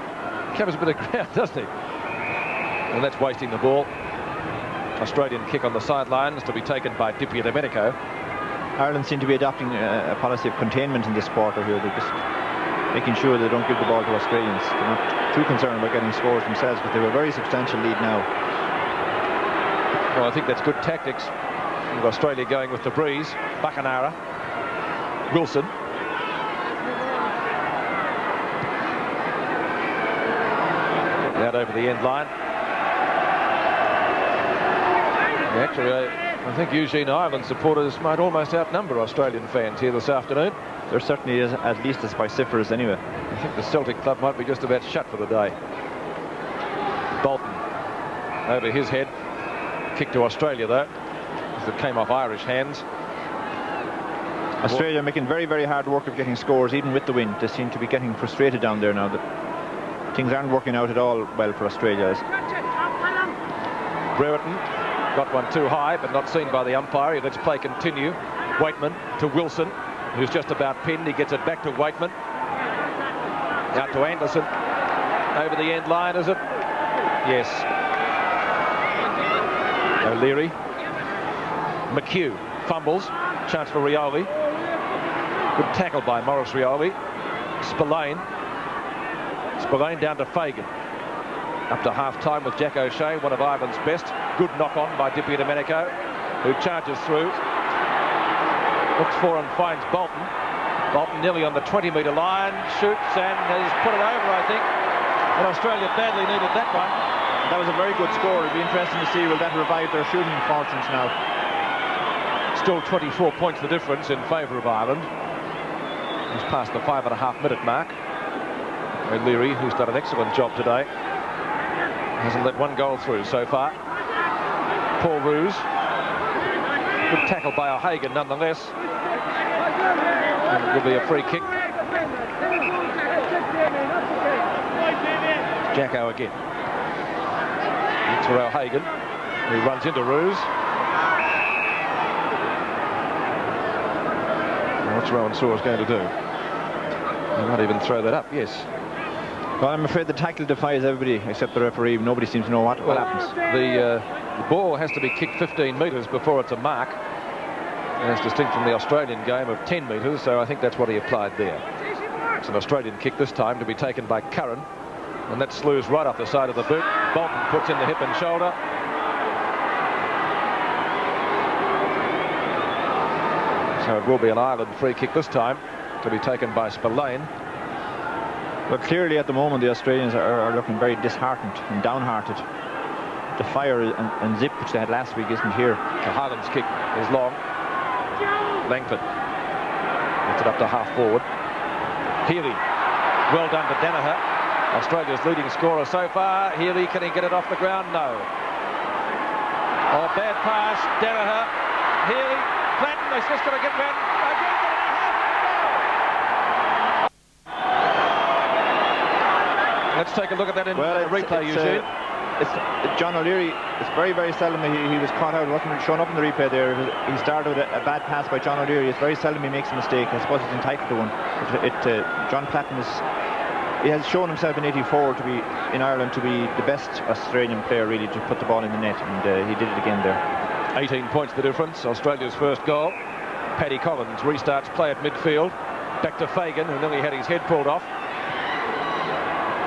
A: Covers a bit of ground, doesn't he? And that's wasting the ball. Australian kick on the sidelines to be taken by Dippy Domenico.
B: Ireland seem to be adopting a policy of containment in this quarter here. They're just making sure they don't give the ball to Australians. They're not too concerned about getting scores themselves, but they have a very substantial lead now.
A: Well, I think that's good tactics. With Australia going with the breeze. Bacanara. Wilson. Out over the end line. Actually, I think Eugene Ireland supporters might almost outnumber Australian fans here this afternoon.
B: There certainly is at least as vociferous anyway.
A: I think the Celtic club might be just about shut for the day. Bolton over his head. Kick to Australia though, as it came off Irish hands.
B: Australia making very, very hard work of getting scores even with the wind. They seem to be getting frustrated down there now that things aren't working out at all well for Australia.
A: Brereton got one too high but not seen by the umpire. He lets play continue. Wakeman to Wilson, who's just about pinned. He gets it back to Wakeman. Out to Anderson. Over the end line, is it? Yes. O'Leary. McHugh fumbles. Chance for Rioli. Good tackle by Maurice Rioli. Spillane. Spillane down to Fagan. Up to half-time with Jack O'Shea, one of Ireland's best. Good knock-on by Dippy Domenico, who charges through. Looks for and finds Bolton. Bolton nearly on the 20-metre line. Shoots and has put it over, I think. And Australia badly needed that one.
B: That was a very good score. It'll be interesting to see will that revive their shooting fortunes now.
A: Still 24 points the difference in favour of Ireland. He's past the 5.5-minute mark. O'Leary, who's done an excellent job today, hasn't let one goal through so far. Paul Roos. Good tackle by O'Hagan nonetheless. And it will be a free kick. Jacko again. It's for O'Hagan, who runs into Roos. What's Rowan Saws going to do? He might even throw that up, yes.
B: Well, I'm afraid the tackle defies everybody except the referee. Nobody seems to know what happens.
A: The ball has to be kicked 15 metres before it's a mark. as distinct from the Australian game of 10 metres, so I think that's what he applied there. It's an Australian kick this time to be taken by Curran, and that slews right off the side of the boot. Bolton puts in the hip and shoulder. So it will be an Ireland free kick this time to be taken by Spillane.
B: Well, clearly at the moment the Australians are looking very disheartened and downhearted. The fire and zip which they had last week isn't here.
A: Harlan's kick is long. Langford gets it up to half forward. Healy, well done to Danaher. Australia's leading scorer so far. Healy, can he get it off the ground? No. Oh, bad pass. Danaher. Healy. Platten, he's just got to get round. Let's take a look at that in replay, Eugene.
B: John O'Leary, it's very, very seldom he was caught out. It wasn't shown up in the replay there. He started with a bad pass by John O'Leary. It's very seldom he makes a mistake. I suppose he's entitled to one. John Platten he has shown himself in '84 to be in Ireland to be the best Australian player really to put the ball in the net, and he did it again there.
A: 18 points the difference. Australia's first goal. Paddy Collins restarts play at midfield. Back to Fagan, who nearly had his head pulled off.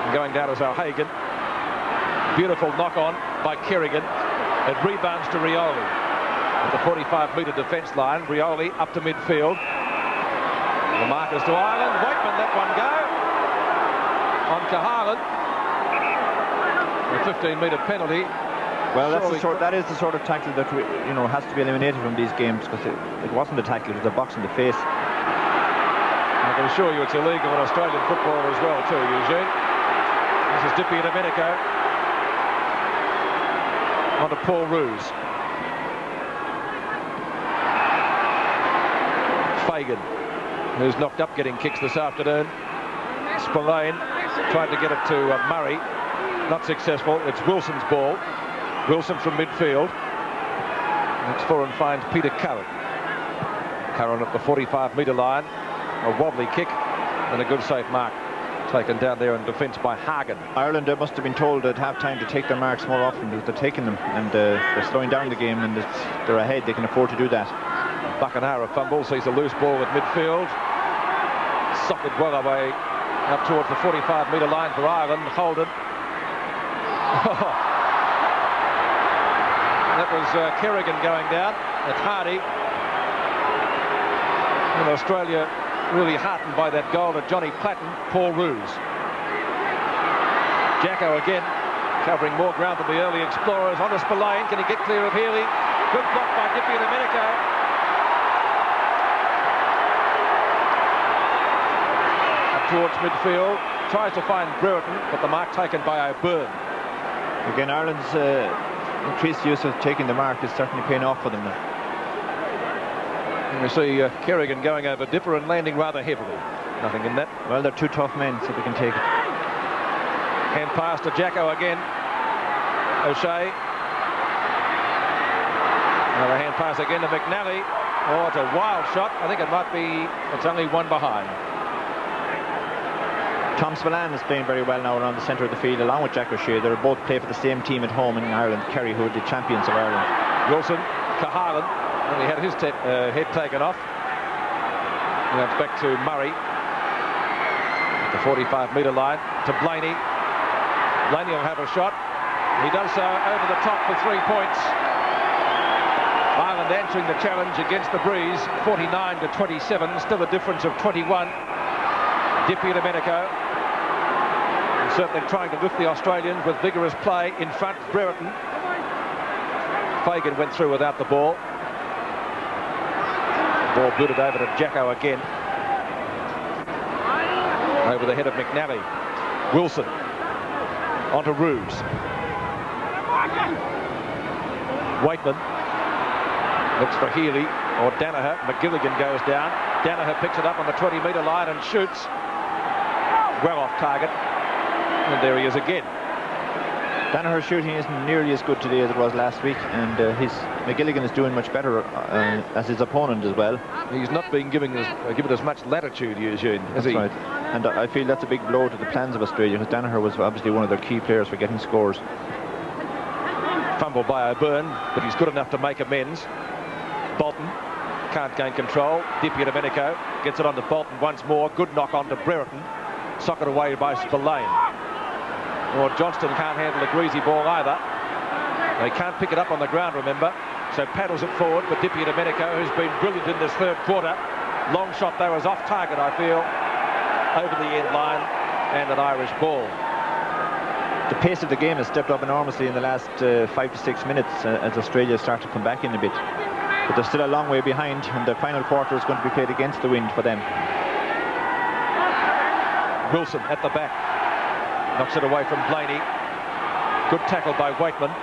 A: And going down is O'Hagan. Beautiful knock on by Kerrigan. It rebounds to Rioli at the 45-metre defence line. Rioli up to midfield. The markers to Ireland. Waitman let one go on Cahalan. A 15-metre penalty.
B: Well, that is the sort of tackle that has to be eliminated from these games, because it wasn't a tackle, it was a box in the face.
A: I can assure you it's illegal in Australian football as well too, Eugene. This is Dippy Domenico. On to Paul Roos. Fagan, who's knocked up getting kicks this afternoon. Spillane tried to get it to Murray. Not successful. It's Wilson's ball. Wilson from midfield. Looks for and finds Peter Curran. Curran at the 45-metre line. A wobbly kick and a good safe mark taken down there in defence by Hagen.
B: Ireland must have been told at half-time to take their marks more often, because they're taking them, and they're slowing down the game, and they're ahead. They can afford to do that.
A: Buckenara fumble, sees a loose ball at midfield. Socked well away up towards the 45-metre line for Ireland. Holden. That was Kerrigan going down. It's Hardy. And Australia really heartened by that goal to Johnny Platten. Paul Roos. Jacko again, covering more ground than the early explorers. On to Spillane. Can he get clear of Healy? Good block by Dippy Domenico. Up towards midfield. Tries to find Brereton, but the mark taken by O'Byrne.
B: Again, Ireland's increased use of taking the mark is certainly paying off for them now.
A: And we see Kerrigan going over Dipper and landing rather heavily. Nothing in that.
B: Well, they're two tough men, so they can take it.
A: Hand pass to Jacko again. O'Shea. Another hand pass again to McNally. Oh, it's a wild shot. I think it might be, it's only one behind.
B: Tom Spillane is playing very well now around the centre of the field, along with Jack O'Shea. They both play for the same team at home in Ireland, Kerry, who are the champions of Ireland.
A: Wilson, Cahalan, only had his head taken off. Now it's back to Murray. At the 45-metre line to Blaney. Blaney will have a shot. He does so over the top for 3 points. Ireland answering the challenge against the breeze, 49-27, still a difference of 21. Dippy Domenico. Certainly trying to lift the Australians with vigorous play in front. Brereton. Fagan went through without the ball. Ball booted over to Jacko again. Over the head of McNally. Wilson. Onto Roos. Waitman. Looks for Healy or Danaher. McGilligan goes down. Danaher picks it up on the 20-metre line and shoots. Well off target. And there he is again.
B: Danaher's shooting isn't nearly as good today as it was last week, and McGilligan is doing much better as his opponent as well.
A: He's not been given as much latitude, Eugene, has he?
B: That's right. And I feel that's a big blow to the plans of Australia, because Danaher was obviously one of their key players for getting scores.
A: Fumble by O'Byrne, but he's good enough to make amends. Bolton can't gain control. Digitised gets it onto Bolton once more. Good knock on to Brereton. Socket away by Spillane. Or Johnston can't handle a greasy ball either. They can't pick it up on the ground, remember. So paddles it forward for Digitised, who's been brilliant in this third quarter. Long shot though is off target, I feel. Over the end line and an Irish ball.
B: The pace of the game has stepped up enormously in the last 5 to 6 minutes as Australia start to come back in a bit. But they're still a long way behind, and the final quarter is going to be played against the wind for them.
A: Wilson at the back. Knocks it away from Blaney. Good tackle by Waitman.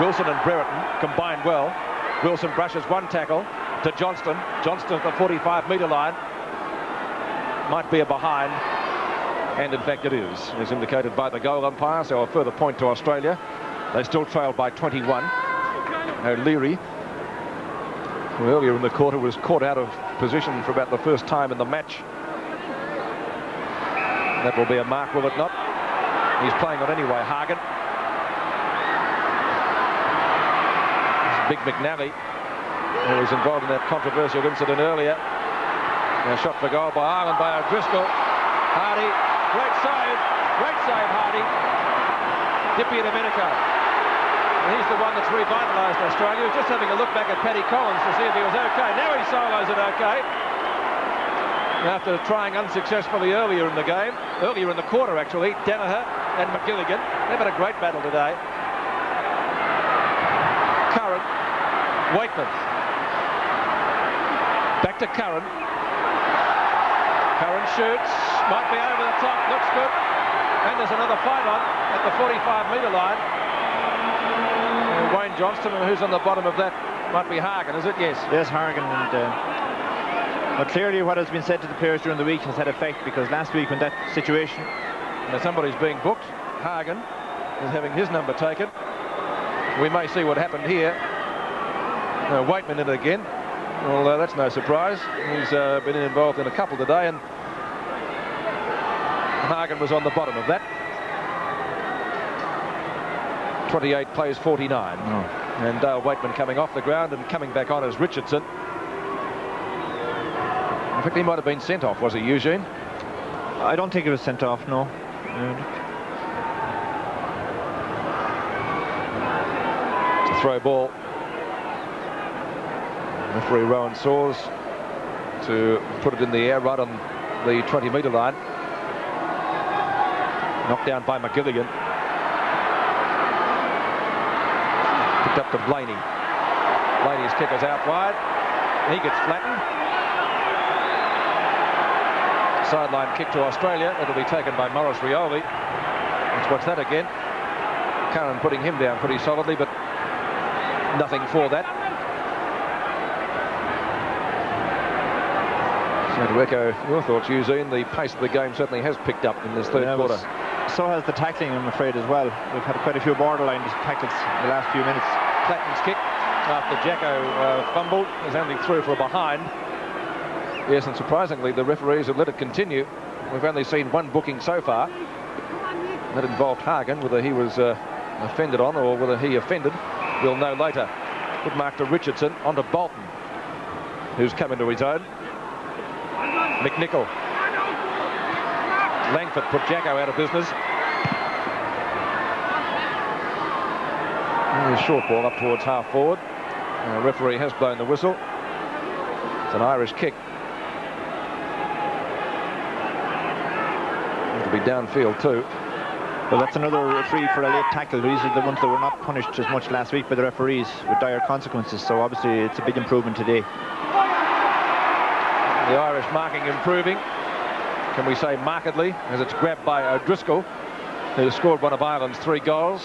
A: Wilson and Brereton combine well. Wilson brushes one tackle to Johnston. Johnston at the 45-metre line. Might be a behind. And in fact it is, as indicated by the goal umpire, so a further point to Australia. They still trailed by 21. O'Leary, who earlier in the quarter was caught out of position for about the first time in the match. That will be a mark, will it not? He's playing on anyway, Hagen. Big McNally, who was involved in that controversial incident earlier. A shot for goal by Ireland by O'Driscoll. Hardy. Great save, Hardy. Digitised. And he's the one that's revitalised Australia. Just having a look back at Paddy Collins to see if he was okay. Now he solos it okay. After trying unsuccessfully earlier in the game, earlier in the quarter actually, Danaher and McGilligan. They've had a great battle today. Curran, Waitman. Back to Curran. Curran shoots, might be over the top, looks good. And there's another fight on at the 45-metre line. And Wayne Johnston, and who's on the bottom of that? Might be Hagen, is it? Yes.
B: Yes, Hagen. And but clearly what has been said to the players during the week has had effect, because last week when that situation...
A: Now somebody's being booked. Hagen is having his number taken. We may see what happened here. Waitman in it again. Well, that's no surprise. He's been involved in a couple today, and Hagen was on the bottom of that. 28 plays 49. And Dale Waitman coming off the ground and coming back on as Richardson. In fact, he might have been sent off, was he, Eugene?
B: I don't think he was sent off, no.
A: It's a throw ball. Referee Rowan Saws to put it in the air right on the 20-metre line. Knocked down by McGilligan. Picked up to Blaney. Blaney's kick is out wide. He gets flattened. Sideline kick to Australia. It'll be taken by Maurice Rioli. Let's watch that again. Curran putting him down pretty solidly, but nothing for that. So to echo your thoughts, Eugene, the pace of the game certainly has picked up in this third quarter.
B: So has the tackling, I'm afraid, as well. We've had quite a few borderline tackles in the last few minutes.
A: Clatton's kick after Jacko fumbled is only through for a behind. Yes, and surprisingly, the referees have let it continue. We've only seen one booking so far. That involved Hagen. Whether he was offended on or whether he offended, we'll know later. Good mark to Richardson, onto Bolton, who's come into his own. McNichol. Langford put Jacko out of business. A short ball up towards half forward. The referee has blown the whistle. It's an Irish kick. It'll be downfield too.
B: Well, that's another free for a late tackle. These are the ones that were not punished as much last week by the referees with dire consequences. So obviously it's a big improvement today.
A: The Irish marking improving. Can we say markedly, as it's grabbed by O'Driscoll, who scored one of Ireland's 3 goals.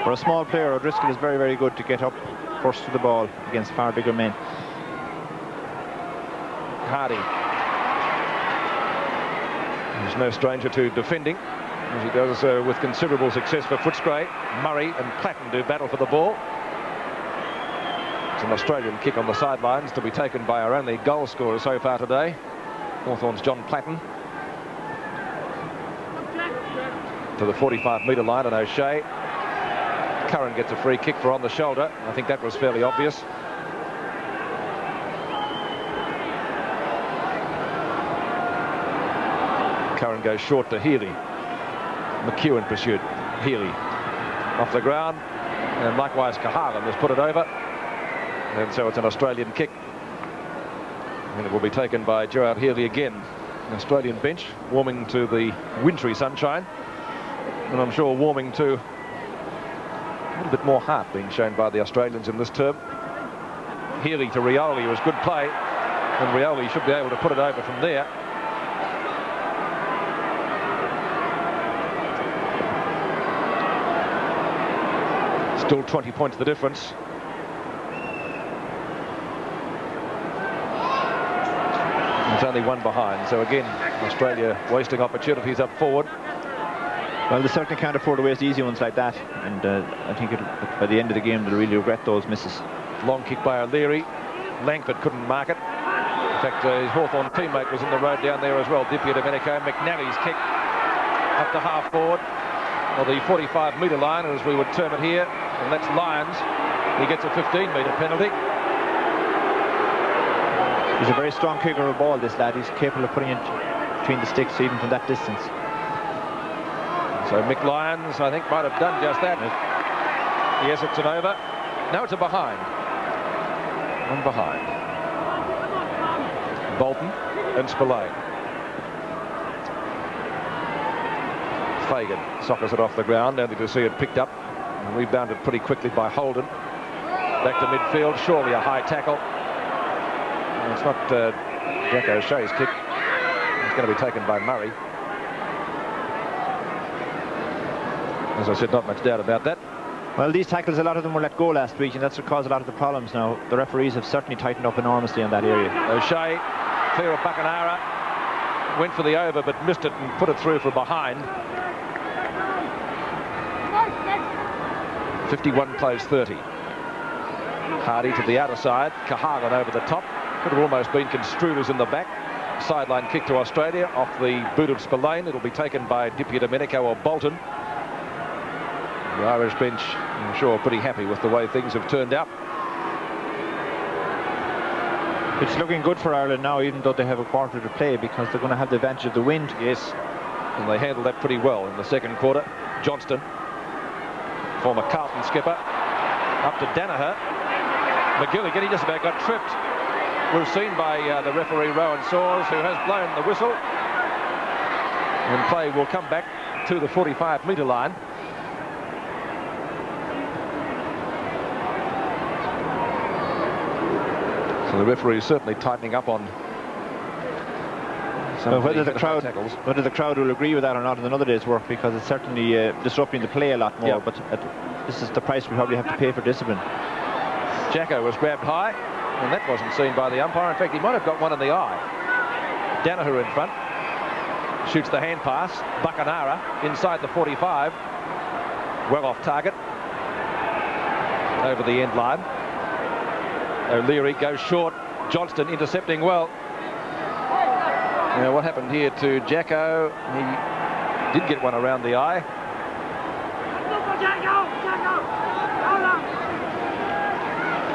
B: For a small player, O'Driscoll is very, very good to get up first to the ball against far bigger men.
A: Hardy. He's no stranger to defending, as he does with considerable success for Footscray. Murray and Clatton do battle for the ball. It's an Australian kick on the sidelines to be taken by our only goal scorer so far today, Hawthorn's John Platten. To the 45-metre line, and O'Shea Curran gets a free kick for on the shoulder. I think that was fairly obvious. Curran goes short to Healy. McEwen pursued. Healy off the ground, and likewise Kahalan has put it over, and so it's an Australian kick, and it will be taken by Gerard Healy again. An Australian bench warming to the wintry sunshine, and I'm sure warming to a little bit more heart being shown by the Australians in this term. Healy to Rioli was good play, and Rioli should be able to put it over from there. Still 20 points the difference. It's only one behind, so again Australia wasting opportunities up forward.
B: Well, they certainly can't afford to waste easy ones like that, and I think by the end of the game they'll really regret those misses.
A: Long kick by O'Leary. Langford couldn't mark it. In fact, his Hawthorn teammate was in the road down there as well. Dipier-Domenico. McNally's kick up to half forward, or the 45-metre line as we would term it here, and that's Lyons. He gets a 15-metre penalty.
B: He's a very strong kicker of a ball, this lad. He's capable of putting it between the sticks even from that distance.
A: So Mick Lyons, I think, might have done just that. Yes, it's an over. No, it's a behind. One behind. Bolton and Spillane. Fagan sockers it off the ground, only to see it picked up and rebounded pretty quickly by Holden. Back to midfield, surely a high tackle. And it's not Jack O'Shea's kick. It's going to be taken by Murray. As I said, not much doubt about that.
B: Well, these tackles, a lot of them were let go last week, and that's what caused a lot of the problems. Now, the referees have certainly tightened up enormously in that area.
A: O'Shea, clear of Buckenara, went for the over but missed it and put it through for behind. 51 plays 30. Hardy to the outer side, Kahalan over the top. Could have almost been construed as in the back. Sideline kick to Australia off the boot of Spillane. It'll be taken by Dipier-Domenico or Bolton. The Irish bench, I'm sure, pretty happy with the way things have turned out.
B: It's looking good for Ireland now, even though they have a quarter to play, because they're going to have the advantage of the wind.
A: Yes, and they handled that pretty well in the second quarter. Johnston, former Carlton skipper, up to Danaher. McGilligan, he just about got tripped. We've seen by the referee Rowan Saws, who has blown the whistle. And play will come back to the 45-metre line. So the referee is certainly tightening up on some
B: whether the crowd will agree with that or not is another day's work, because it's certainly disrupting the play a lot more. Yep. But this is the price we probably have to pay for discipline.
A: Jacko was grabbed high, and that wasn't seen by the umpire. In fact, he might have got one in the eye. Danaher in front, shoots the hand pass. Buckenara inside the 45, well off target, over the end line. O'Leary goes short. Johnston intercepting well. Now, what happened here to Jacko? He did get one around the eye.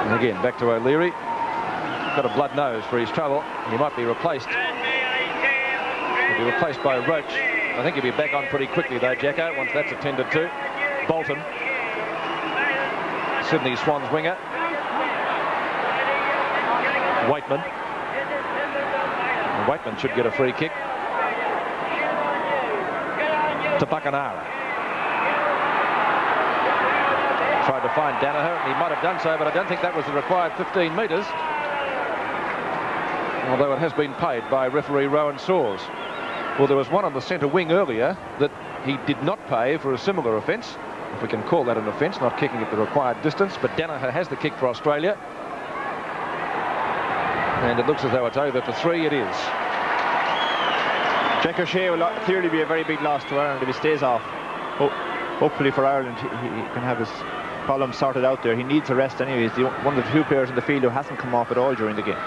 A: And again, back to O'Leary. Got a blood nose for his trouble. He might be replaced. He'll be replaced by Roach. I think he'll be back on pretty quickly, though, Jacko, once that's attended to. Bolton, Sydney Swans winger. Waitman. And Waitman should get a free kick to Buckenara. Tried to find Danaher. He might have done so, but I don't think that was the required 15 metres. Although it has been paid by referee Rowan Saws. Well, there was one on the centre wing earlier that he did not pay for a similar offence, if we can call that an offence, not kicking at the required distance. But Danaher has the kick for Australia. And it looks as though it's over for 3. It is.
B: Jack O'Shea will clearly be a very big loss to Ireland if he stays off. Hopefully for Ireland, he can have his problem sorted out there. He needs a rest anyway. He's one of the few players in the field who hasn't come off at all during the game.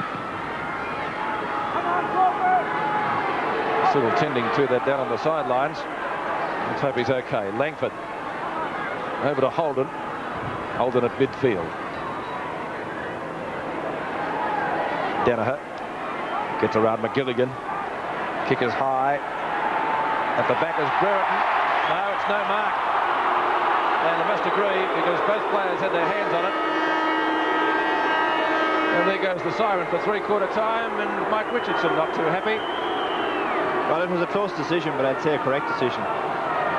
A: Still tending to that down on the sidelines. Let's hope he's okay. Langford over to Holden. Holden at midfield. Danaher gets around McGilligan. Kick is high. At the back is Brereton. No, it's no mark. And they must agree because both players had their hands on it. And there goes the siren for three-quarter time, and Mike Richardson not too happy.
B: Well, it was a close decision, but I'd say a correct decision.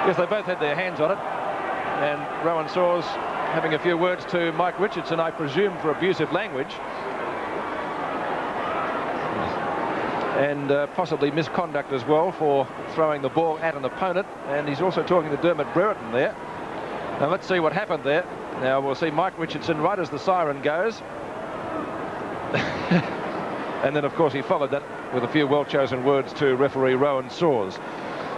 A: Yes, they both had their hands on it. And Rowan Saws having a few words to Mike Richardson, I presume for abusive language. And possibly misconduct as well for throwing the ball at an opponent. And he's also talking to Dermot Brereton there. Now let's see what happened there. Now we'll see Mike Richardson right as the siren goes. And then of course he followed that with a few well-chosen words to referee Rowan Saws.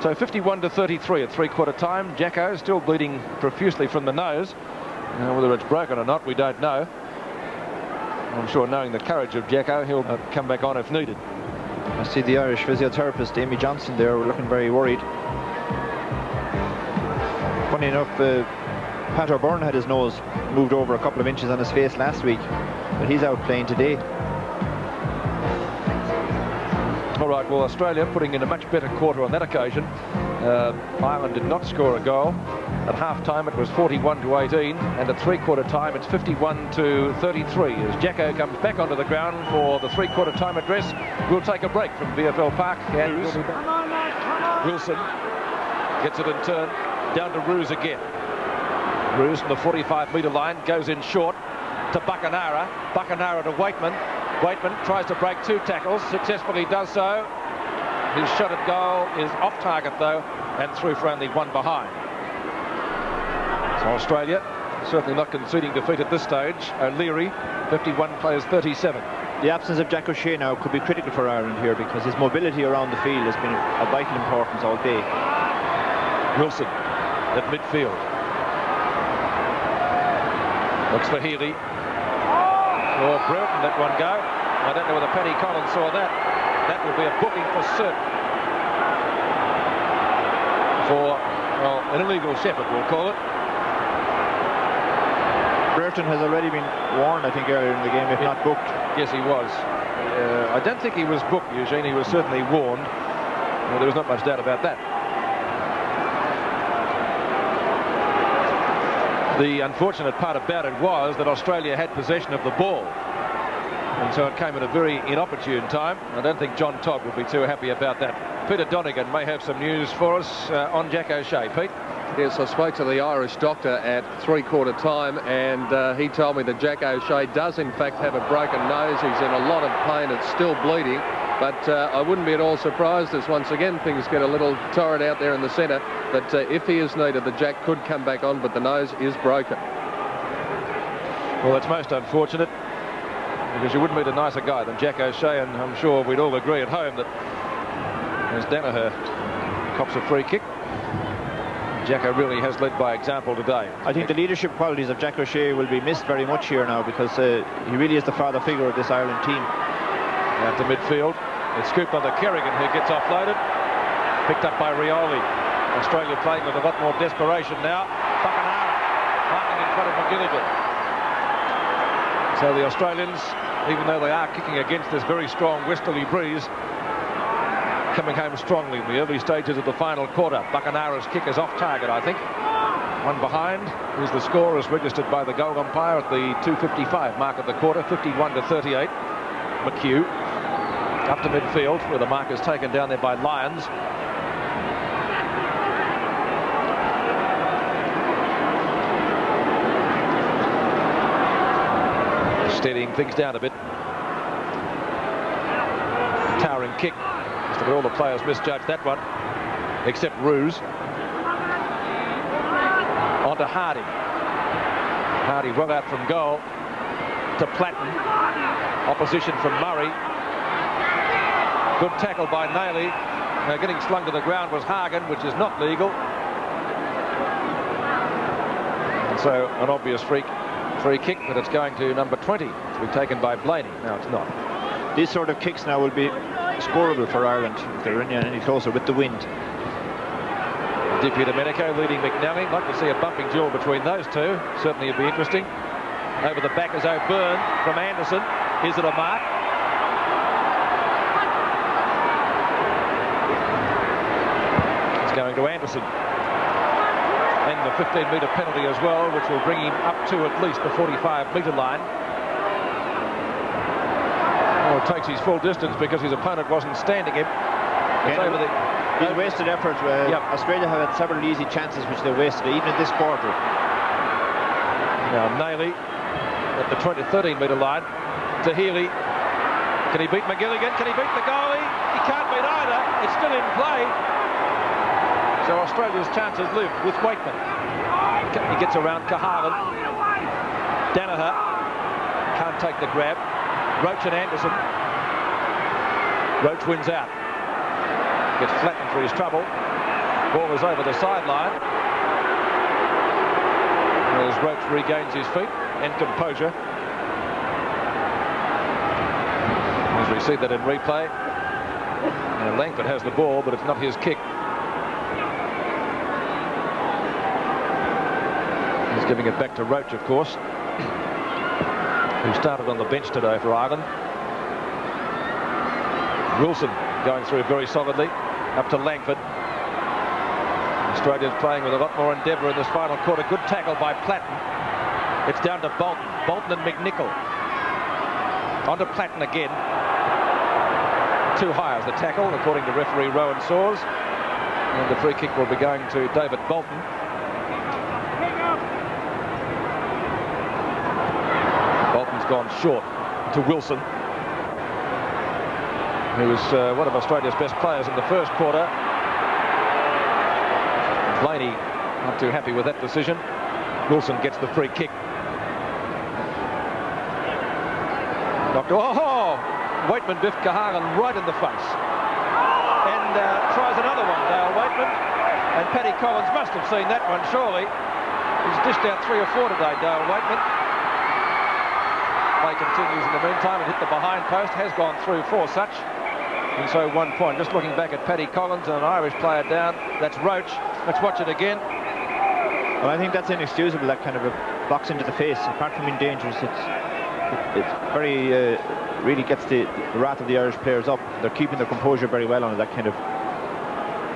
A: So 51-33 at three-quarter time. Jacko still bleeding profusely from the nose. Whether it's broken or not, we don't know. I'm sure, knowing the courage of Jacko, he'll come back on if needed.
B: I see the Irish physiotherapist Amy Johnson there looking very worried. Funny enough, Pat O'Byrne had his nose moved over a couple of inches on his face last week, but he's out playing today.
A: All right, well, Australia putting in a much better quarter on that occasion. Ireland did not score a goal. At half-time it was 41-18, and at three-quarter time it's 51-33. As Jacko comes back onto the ground for the three-quarter time address, we'll take a break from VFL Park. And Wilson gets it in turn, down to Roos again. Roos from the 45-metre line goes in short to Buckenara. Buckenara to Waitman. Waitman tries to break two tackles, successfully does so. His shot at goal is off target though, and through for only one behind. So Australia certainly not conceding defeat at this stage. O'Leary, 51 plays 37.
B: The absence of Jack O'Shea now could be critical for Ireland here because his mobility around the field has been of vital importance all day.
A: Wilson at midfield. Looks for Healy. Or Brereton let one go. I don't know whether Paddy Collins saw that. That will be a booking for certain. For, well, an illegal shepherd, we'll call it.
B: Brereton has already been warned, I think, earlier in the game, if not booked. Yes,
A: he was. I don't think he was booked, Eugene. He was certainly warned. Well, there was not much doubt about that. The unfortunate part about it was that Australia had possession of the ball. And so it came at a very inopportune time. I don't think John Todd would be too happy about that. Peter Donegan may have some news for us on Jack O'Shea. Pete?
C: Yes, I spoke to the Irish doctor at three-quarter time, and he told me that Jack O'Shea does in fact have a broken nose. He's in a lot of pain. It's still bleeding. But I wouldn't be at all surprised as once again things get a little torrid out there in the centre that if he is needed, the Jack could come back on, but the nose is broken.
A: Well, it's most unfortunate because you wouldn't meet a nicer guy than Jack O'Shea, and I'm sure we'd all agree at home that as Danaher cops a free kick, Jacko really has led by example today.
B: I think the leadership qualities of Jack O'Shea will be missed very much here now because he really is the father figure of this Ireland team.
A: Out to midfield. It's scooped onto Kerrigan, who gets offloaded. Picked up by Rioli. Australia playing with a lot more desperation now. Buckenara marking in front of McGilligan. So the Australians, even though they are kicking against this very strong westerly breeze, coming home strongly in the early stages of the final quarter. Buckenara's kick is off target, I think. One behind is the score as registered by the goal umpire at the 2:55 mark of the quarter, 51-38. McHugh up to midfield where the mark is taken down there by Lyons. Steadying things down a bit. Towering kick. Just about all the players misjudged that one, except Roos. On to Hardy. Hardy well out from goal to Platten. Opposition from Murray. Good tackle by Nailey. Getting slung to the ground was Hagen, which is not legal. And so an obvious free kick, but it's going to number 20 to be taken by Blaney. No, it's not.
B: These sort of kicks now will be scoreable for Ireland if they're any closer with the wind.
A: Di Domenico leading McNally. Like to see a bumping duel between those two. Certainly it'd be interesting. Over the back is O'Byrne from Anderson. Is it a mark? It's going to Anderson. And the 15-metre penalty as well, which will bring him up to at least the 45-metre line. Well, it takes his full distance because his opponent wasn't standing him. It's over the...
B: He's wasted effort.
A: Yep.
B: Australia have had several easy chances which they wasted, even in this quarter.
A: Now Nailey at the 13-metre line to Healy. Can he beat McGilligan? Can he beat the goalie? He can't beat either. It's still in play. So Australia's chances live with Wakeman. He gets around Kahalan. Danaher can't take the grab. Roach and Anderson. Roach wins out. Gets flattened for his trouble. Ball is over the sideline. As Roach regains his feet and composure. As we see that in replay. Now Langford has the ball, but it's not his kick. He's giving it back to Roach, of course, who started on the bench today for Ireland. Wilson going through very solidly. Up to Langford. Australia's playing with a lot more endeavour in this final quarter. Good tackle by Platten. It's down to Bolton. Bolton and McNichol. On to Platten again. Too high as the tackle, according to referee Rowan Saws. And the free kick will be going to David Bolton. Bolton's gone short to Wilson, who was one of Australia's best players in the first quarter. Blaney not too happy with that decision. Wilson gets the free kick. Oh! Waitman biffed Kahalan right in the face. And tries another one, Dale Waitman. And Paddy Collins must have seen that one, surely. He's dished out 3 or 4 today, Dale Waitman. Play continues in the meantime and hit the behind post. Has gone through for such. And so 1 point. Just looking back at Paddy Collins and an Irish player down. That's Roach. Let's watch it again.
B: Well, I think that's inexcusable, that kind of a box into the face. Apart from being dangerous, it's very, really gets the wrath of the Irish players up. They're keeping their composure very well on that kind of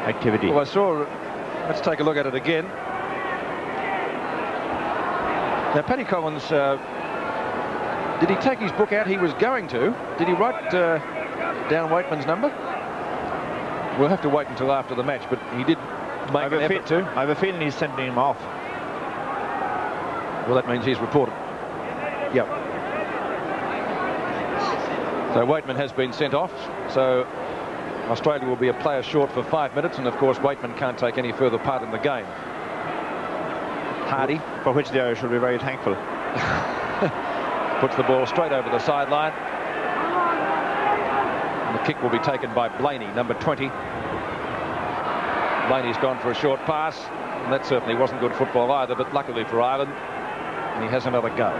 B: activity.
A: Well, I saw, let's take a look at it again. Now, Paddy Collins, did he take his book out? He was going to. Did he write down Waitman's number? We'll have to wait until after the match, but he did make an effort to.
B: I have a feeling he's sending him off.
A: Well, that means he's reported. Yep. So Waitman has been sent off. So Australia will be a player short for 5 minutes, and of course Waitman can't take any further part in the game. Hardy,
B: for which the Irish will be very thankful.
A: Puts the ball straight over the sideline. And the kick will be taken by Blaney, number 20. Blaney's gone for a short pass, and that certainly wasn't good football either, but luckily for Ireland, he has another go.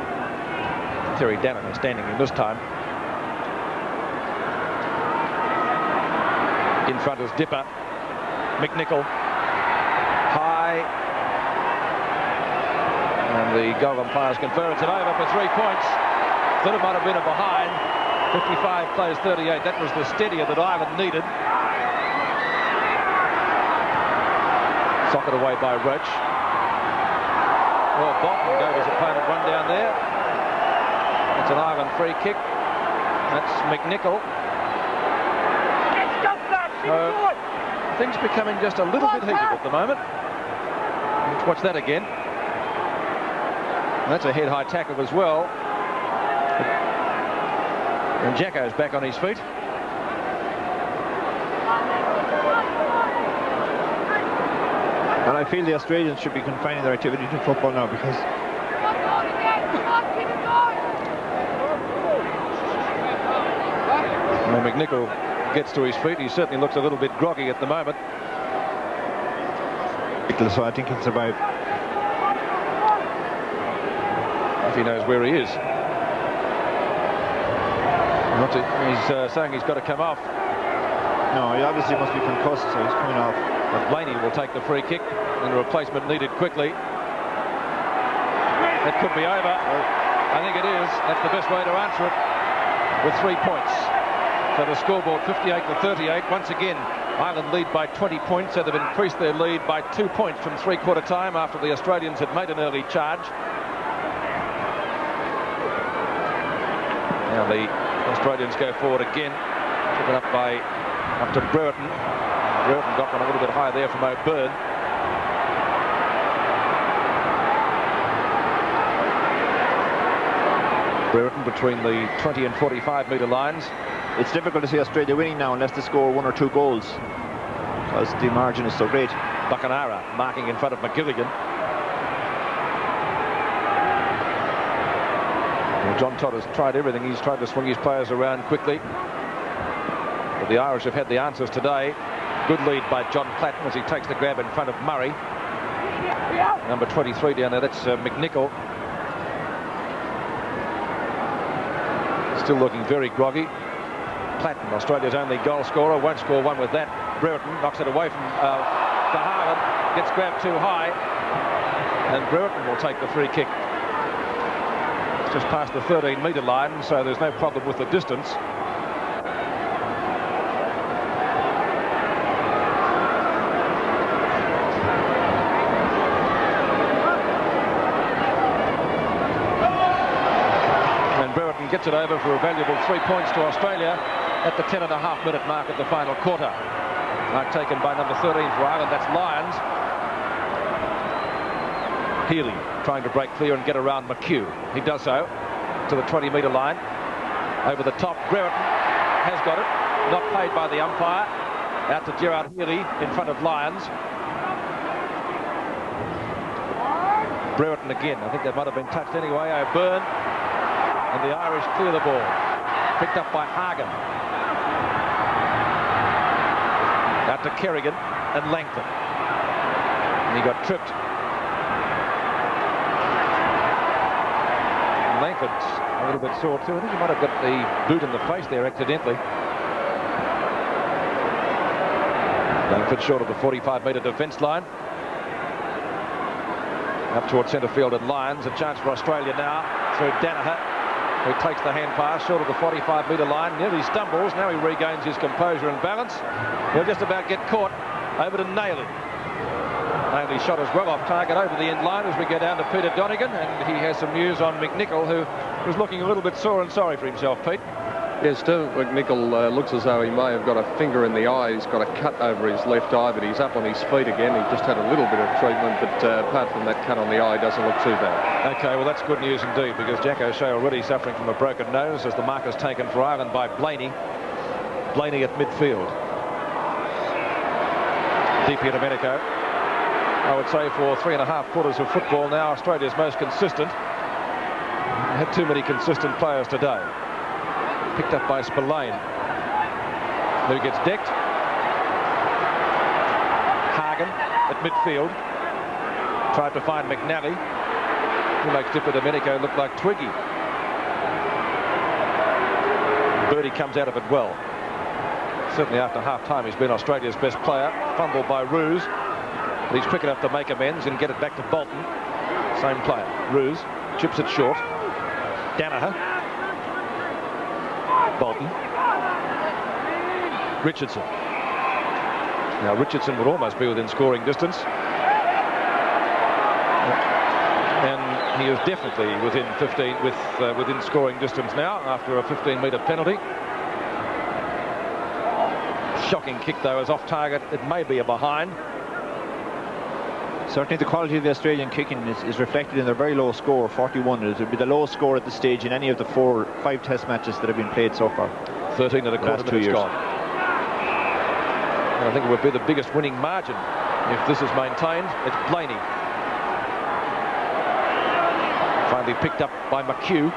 A: Terry Danaher standing in this time. In front is Dipper. McNichol. High. And the goal umpires confer it over for 3 points. Thought it might have been a behind. 55 plays 38. That was the steadier that Ireland needed. Socked away by Roach. Well, Bolton gave his opponent one down there. It's an Ireland free kick. That's McNichol. Things becoming just a little bit heated at the moment. Let's watch that again. And that's a head-high tackle as well. And Jacko's back on his feet.
B: And I feel the Australians should be confining their activity to football now, because
A: well, McNichol gets to his feet. He certainly looks a little bit groggy at the moment.
B: so I think he'll survive.
A: If he knows where he is. He's saying he's got to come off.
B: No, he obviously must be concussed, so he's coming off.
A: But Blaney will take the free kick, and a replacement needed quickly. It could be over. I think it is. That's the best way to answer it, with 3 points. So the scoreboard 58-38. Once again, Ireland lead by 20 points, so they've increased their lead by 2 points from three-quarter time after the Australians had made an early charge. Now the Australians go forward again, taken up to Brereton. Brereton got one a little bit high there from O'Byrne. Brereton between the 20 and 45 metre lines.
B: It's difficult to see Australia winning now unless they score 1 or 2 goals, because the margin is so great.
A: Buchanara marking in front of McGilligan. Well, John Todd has tried everything. He's tried to swing his players around quickly, but the Irish have had the answers today. Good lead by John Platten as he takes the grab in front of Murray. Number 23 down there, that's McNichol. Still looking very groggy. Platten, Australia's only goal scorer, won't score one with that. Brereton knocks it away from Harlan, gets grabbed too high, and Brereton will take the free kick. It's just past the 13-metre line, so there's no problem with the distance. And Brereton gets it over for a valuable 3 points to Australia at the 10.5-minute mark of the final quarter. Mark taken by number 13 for Ireland, that's Lyons. Healy trying to break clear and get around McHugh. He does so to the 20-metre line. Over the top, Brereton has got it. Not played by the umpire. Out to Gerard Healy in front of Lyons. Brereton again. I think that might have been touched anyway. O'Byrne. And the Irish clear the ball. Picked up by Hagen. Out to Kerrigan and Langton. And he got tripped. And Langford's a little bit sore too. I think he might have got the boot in the face there accidentally. Langford short of the 45-metre defence line. Up towards centre field at Lyons. A chance for Australia now through Danaher, who takes the hand pass short of the 45-metre line. Nearly stumbles. Now he regains his composure and balance. He'll just about get caught. Over to Nailey. Nailey shot as well off target over the end line as we go down to Peter Donegan, and he has some news on McNichol, who was looking a little bit sore and sorry for himself, Pete.
C: Yes, Steve McNichol looks as though he may have got a finger in the eye. He's got a cut over his left eye, but he's up on his feet again. He just had a little bit of treatment, but apart from that cut on the eye, doesn't look too bad.
A: OK, well, that's good news indeed, because Jack O'Shea already suffering from a broken nose as the mark is taken for Ireland by Blaney. Blaney at midfield. DP Domenico. I would say for 3.5 quarters of football now, Australia's most consistent. Had too many consistent players today. Picked up by Spillane, who gets decked. Hagen at midfield. Tried to find McNally, who makes Dipper Domenico look like Twiggy. Birdie comes out of it well. Certainly after half-time he's been Australia's best player. Fumbled by Roos, but he's quick enough to make amends and get it back to Bolton. Same player. Roos chips it short. Danaher. Bolton. Richardson. Now Richardson would almost be within scoring distance. And he is definitely within 15 within scoring distance now after a 15-metre penalty. Shocking kick though is off target. It may be a behind.
B: Certainly the quality of the Australian kicking is reflected in their very low score, 41. It would be the lowest score at this stage in any of the 4-5 test matches that have been played so far.
A: 13 and a quarter minutes gone. And I think it would be the biggest winning margin if this is maintained. It's Blaney. Finally picked up by McHugh.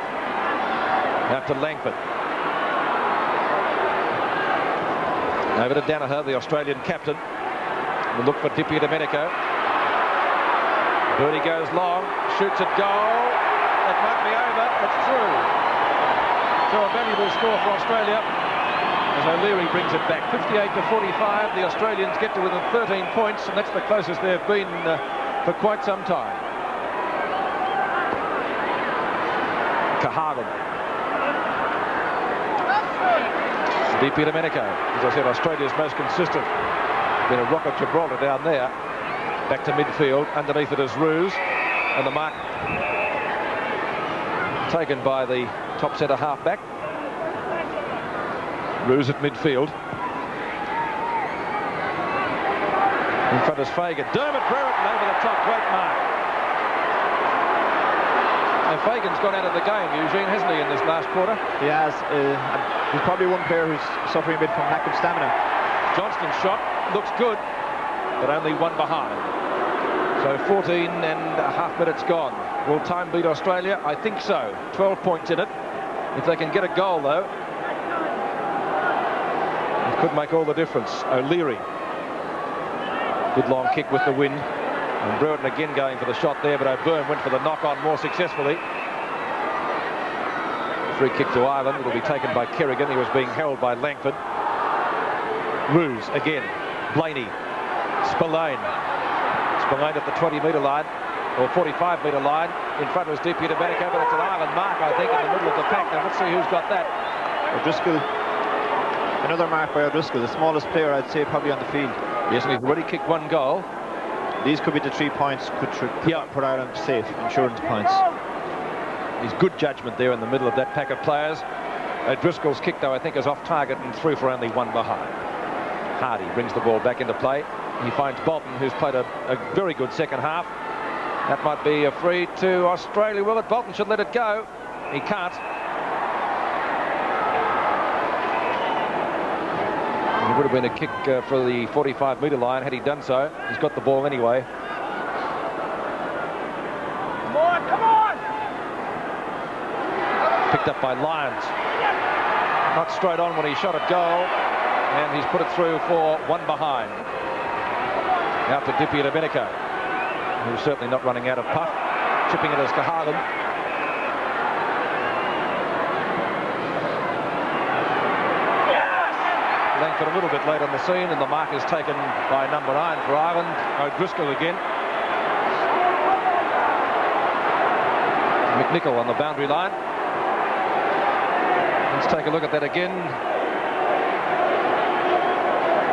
A: Out to Langford. Over to Danaher, the Australian captain. We'll look for Dippy Domenico. Birdie goes long, shoots at goal. It might be over. It's through. So a valuable score for Australia. as O'Leary brings it back. 58 to 45. The Australians get to within 13 points, and that's the closest they've been for quite some time. Kahagan. DP Domenico. As I said, Australia's most consistent. Been a rocket Gibraltar down there. Back to midfield. Underneath it is Roos. And the mark taken by the top centre half-back. Roos at midfield. In front is Fagan. Dermot Brereton over the top. Great mark. Now Fagan's gone out of the game, Eugene, hasn't he, in this last quarter?
B: He has. He's probably one player who's suffering a bit from lack of stamina.
A: Johnston's shot looks good, but only one behind. So 14 and a half minutes gone. Will time beat Australia? I think so. 12 points in it. If they can get a goal, though, it could make all the difference. O'Leary. Good long kick with the wind. And Brereton again going for the shot there, but O'Byrne went for the knock-on more successfully. Free kick to Ireland. It'll be taken by Kerrigan. He was being held by Langford. Roos again. Blaney. Spillane. Spillane at the 20-metre line, or 45-metre line. In front was DP Domenico, but it's an Ireland mark, I think, in the middle of the pack. Now let's see who's got that.
B: O'Driscoll. Another mark by O'Driscoll, the smallest player, I'd say, probably on the field.
A: Yes, and he's already kicked one goal.
B: These could be the 3 points, could put Ireland safe, insurance points.
A: He's good judgment there in the middle of that pack of players. O'Driscoll's kick, though, I think is off target and through for only one behind. Hardy brings the ball back into play. He finds Bolton, who's played a very good second half. That might be a free to Australia. Will it? Bolton should let it go. He can't. It would have been a kick for the 45-metre line had he done so. He's got the ball anyway.
D: Come on, come on!
A: Picked up by Lyons. Not straight on when he shot at goal. And he's put it through for one behind. Out to Dipi Domenico, who's certainly not running out of puff. Chipping it as Kahagan. Langford a little bit late on the scene, and the mark is taken by number 9 for Ireland. O'Driscoll again. McNichol on the boundary line. Let's take a look at that again.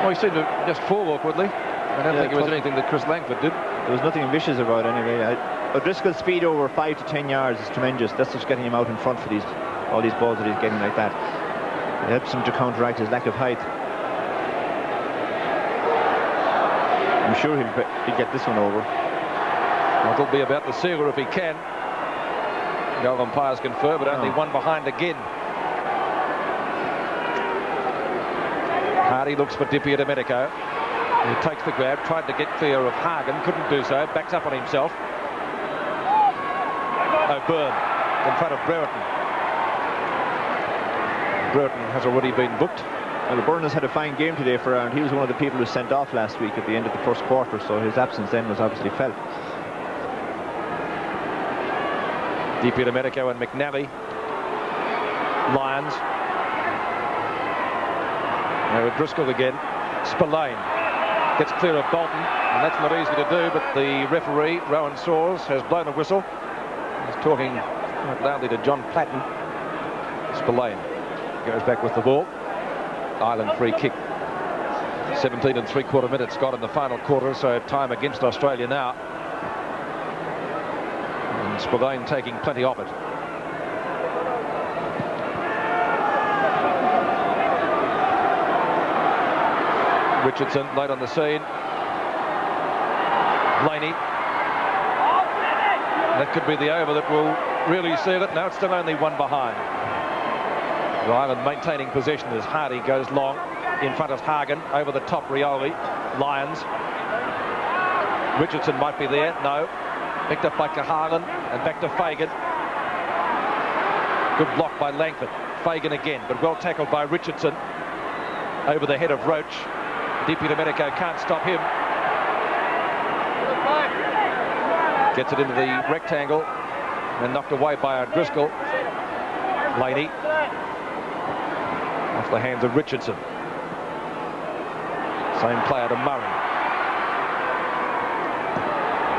A: Well, he seemed to just fall awkwardly. I don't think it was anything that Chris Langford did.
B: There was nothing vicious about it anyway. O'Driscoll's speed over 5 to 10 yards is tremendous. That's what's getting him out in front for all these balls that he's getting like that. It helps him to counteract his lack of height. I'm sure he'll get this one over.
A: Well, it'll be about the sealer if he can. Goal umpires confer, but only one behind again. Hardy looks for Dipi Domenico. He takes the grab, tried to get clear of Hagen, couldn't do so, backs up on himself. O'Byrne in front of Brereton. Brereton has already been booked.
B: Well, O'Byrne has had a fine game today for Ireland. He was one of the people who sent off last week at the end of the first quarter, so his absence then was obviously felt.
A: Dipi Domenico and McNally. Lyons. Now O'Driscoll again. Spillane gets clear of Bolton, and that's not easy to do, but the referee, Rowan Sawers, has blown a whistle. He's talking quite loudly to John Platten. Spillane goes back with the ball. Ireland free kick. 17 and 3/4 minutes gone in the final quarter, so time against Australia now. And Spillane taking plenty of it. Richardson late on the scene. Blaney. That could be the over that will really seal it. Now it's still only one behind. Ireland maintaining possession as Hardy goes long. In front of Hagen. Over the top, Rioli. Lyons. Richardson might be there. No. Picked up by Kahagan and back to Fagan. Good block by Langford. Fagan again, but well tackled by Richardson. Over the head of Roach. Dipi Domenico can't stop him. Gets it into the rectangle and knocked away by O'Driscoll. Laney. Off the hands of Richardson. Same player to Murray.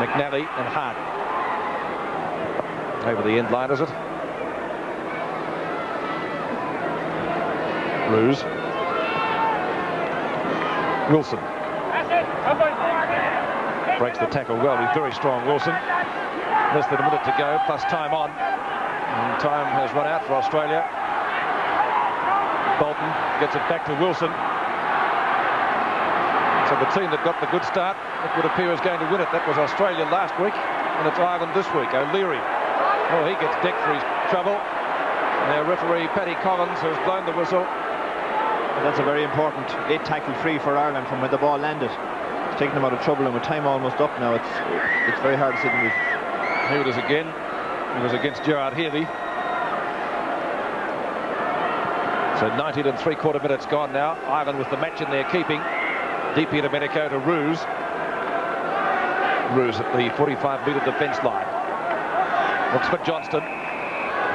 A: McNally and Hart. Over the end line, is it? Roos. Wilson. Breaks the tackle well. He's very strong, Wilson. Less than a minute to go, plus time on. And time has run out for Australia. Bolton gets it back to Wilson. So the team that got the good start, it would appear, is going to win it. That was Australia last week, and it's Ireland this week. O'Leary. Oh, he gets decked for his trouble. Now referee Paddy Collins has blown the whistle.
B: And that's a very important late tackle free for Ireland from where the ball landed. It's taking them out of trouble, and with time almost up now, it's very hard to see them move.
A: Here it is again. It was against Gerard Healy. So 19 3/4 minutes gone now. Ireland with the match in their keeping. DP Domenico to Roos. Roos at the 45-metre defence line. Looks for Johnston.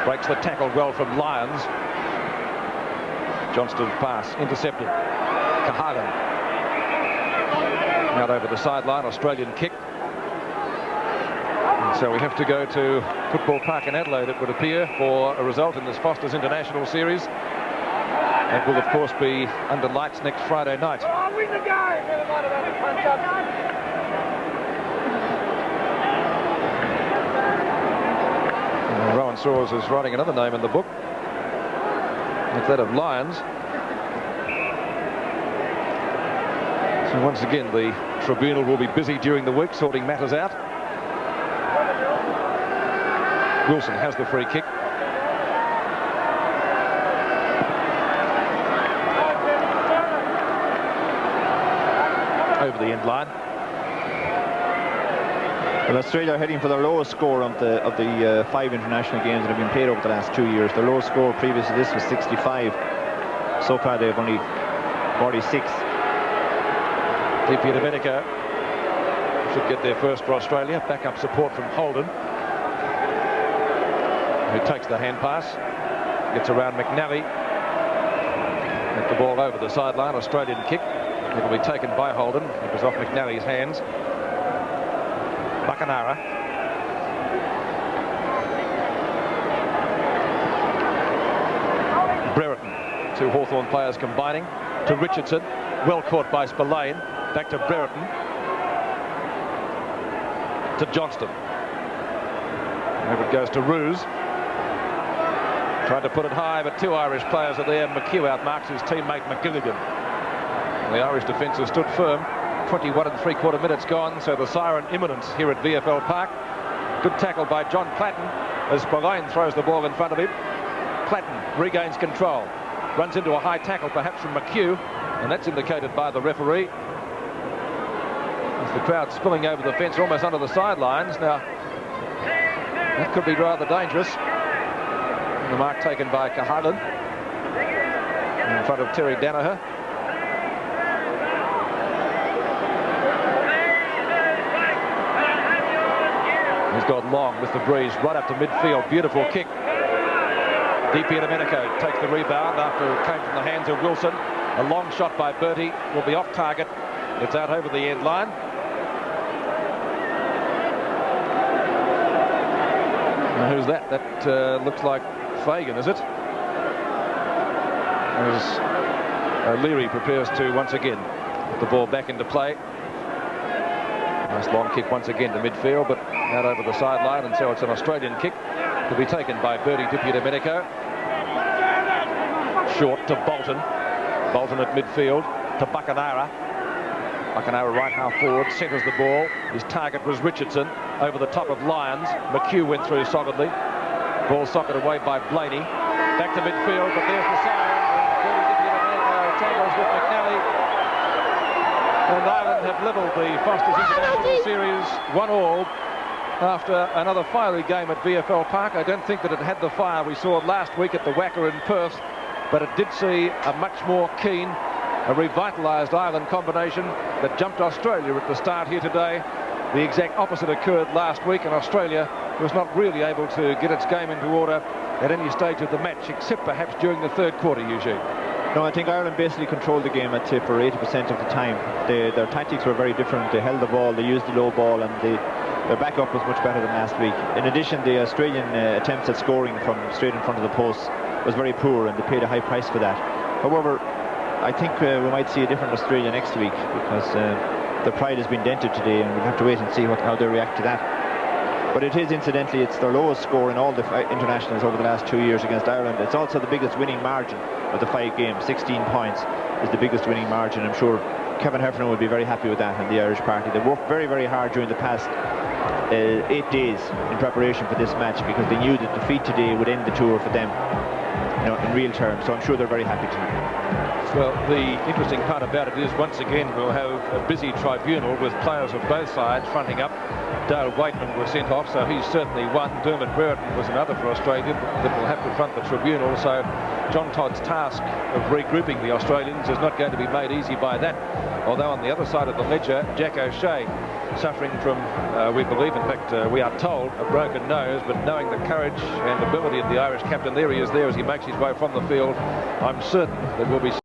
A: Breaks the tackle well from Lyons. Johnston's pass intercepted. Cahagan. Out over the sideline. Australian kick. And so we have to go to Football Park in Adelaide, it would appear, for a result in this Foster's International Series. It will, of course, be under lights next Friday night. And Rowan Saws is writing another name in the book. It's that of Lyons. So once again, the tribunal will be busy during the week sorting matters out. Wilson has the free kick. Over the end line.
B: Well, Australia are heading for their lowest score of the 5 international games that have been played over the last 2 years. Their lowest score previous to this was 65. So far they've only 46.
A: DP Domenico should get there first for Australia. Backup support from Holden, who takes the hand pass. Gets around McNally. Get the ball over the sideline. Australian kick. It'll be taken by Holden. It was off McNally's hands. Buckenara. Brereton. Two Hawthorn players combining. To Richardson. Well caught by Spillane. Back to Brereton. To Johnston. Over it goes to Roos. Tried to put it high, but two Irish players are there. McHugh outmarks his teammate McGilligan. The Irish defence has stood firm. 21 3/4 minutes gone, so the siren imminent here at VFL Park. Good tackle by John Platten as Spillane throws the ball in front of him. Platten regains control. Runs into a high tackle, perhaps from McHugh, and that's indicated by the referee. As the crowd spilling over the fence almost under the sidelines. Now, that could be rather dangerous. The mark taken by Cahagan in front of Terry Danaher. He's got long with the breeze right up to midfield. Beautiful kick. DP Domenico takes the rebound after it came from the hands of Wilson. A long shot by Bertie will be off target. It's out over the end line. Now, who's that? That looks like Fagan, is it? As O'Leary prepares to once again put the ball back into play. Nice long kick once again to midfield, but out over the sideline, and so it's an Australian kick to be taken by Bertie DP Domenico. Short to Bolton. Bolton at midfield to Buckenara. Buckenara right half forward, centres the ball. His target was Richardson over the top of Lyons. McHugh went through solidly. Ball socketed away by Blaney. Back to midfield, but there's the siren. Tangles with McNally. And Ireland have levelled the Foster's International Series 1-1 after another fiery game at VFL Park. I don't think that it had the fire we saw last week at the Wacker in Perth, but it did see a much more keen, a revitalised Ireland combination that jumped Australia at the start here today. The exact opposite occurred last week, and Australia was not really able to get its game into order at any stage of the match, except perhaps during the third quarter, Eugene.
B: No, I think Ireland basically controlled the game, I'd say, for 80% of the time. Their tactics were very different. They held the ball, they used the low ball, and their backup was much better than last week. In addition, the Australian attempts at scoring from straight in front of the post was very poor, and they paid a high price for that. However, I think we might see a different Australia next week, because their pride has been dented today, and we'll have to wait and see how they react to that. But it is, incidentally, it's their lowest score in all the internationals over the last 2 years against Ireland. It's also the biggest winning margin of the 5 games. 16 points is the biggest winning margin. I'm sure Kevin Heffernan would be very happy with that, and the Irish party. They worked very, very hard during the past 8 days in preparation for this match, because they knew that defeat today would end the tour for them, in real terms. So I'm sure they're very happy tonight.
A: Well, the interesting part about it is, once again, we'll have a busy tribunal with players of both sides fronting up. Dale Waitman was sent off, so he's certainly one. Dermot Brereton was another for Australia that will have to front the tribunal. So John Todd's task of regrouping the Australians is not going to be made easy by that. Although on the other side of the ledger, Jack O'Shea, suffering from, we believe, in fact, we are told, a broken nose, but knowing the courage and ability of the Irish captain, there he is there as he makes his way from the field, I'm certain that we'll be seeing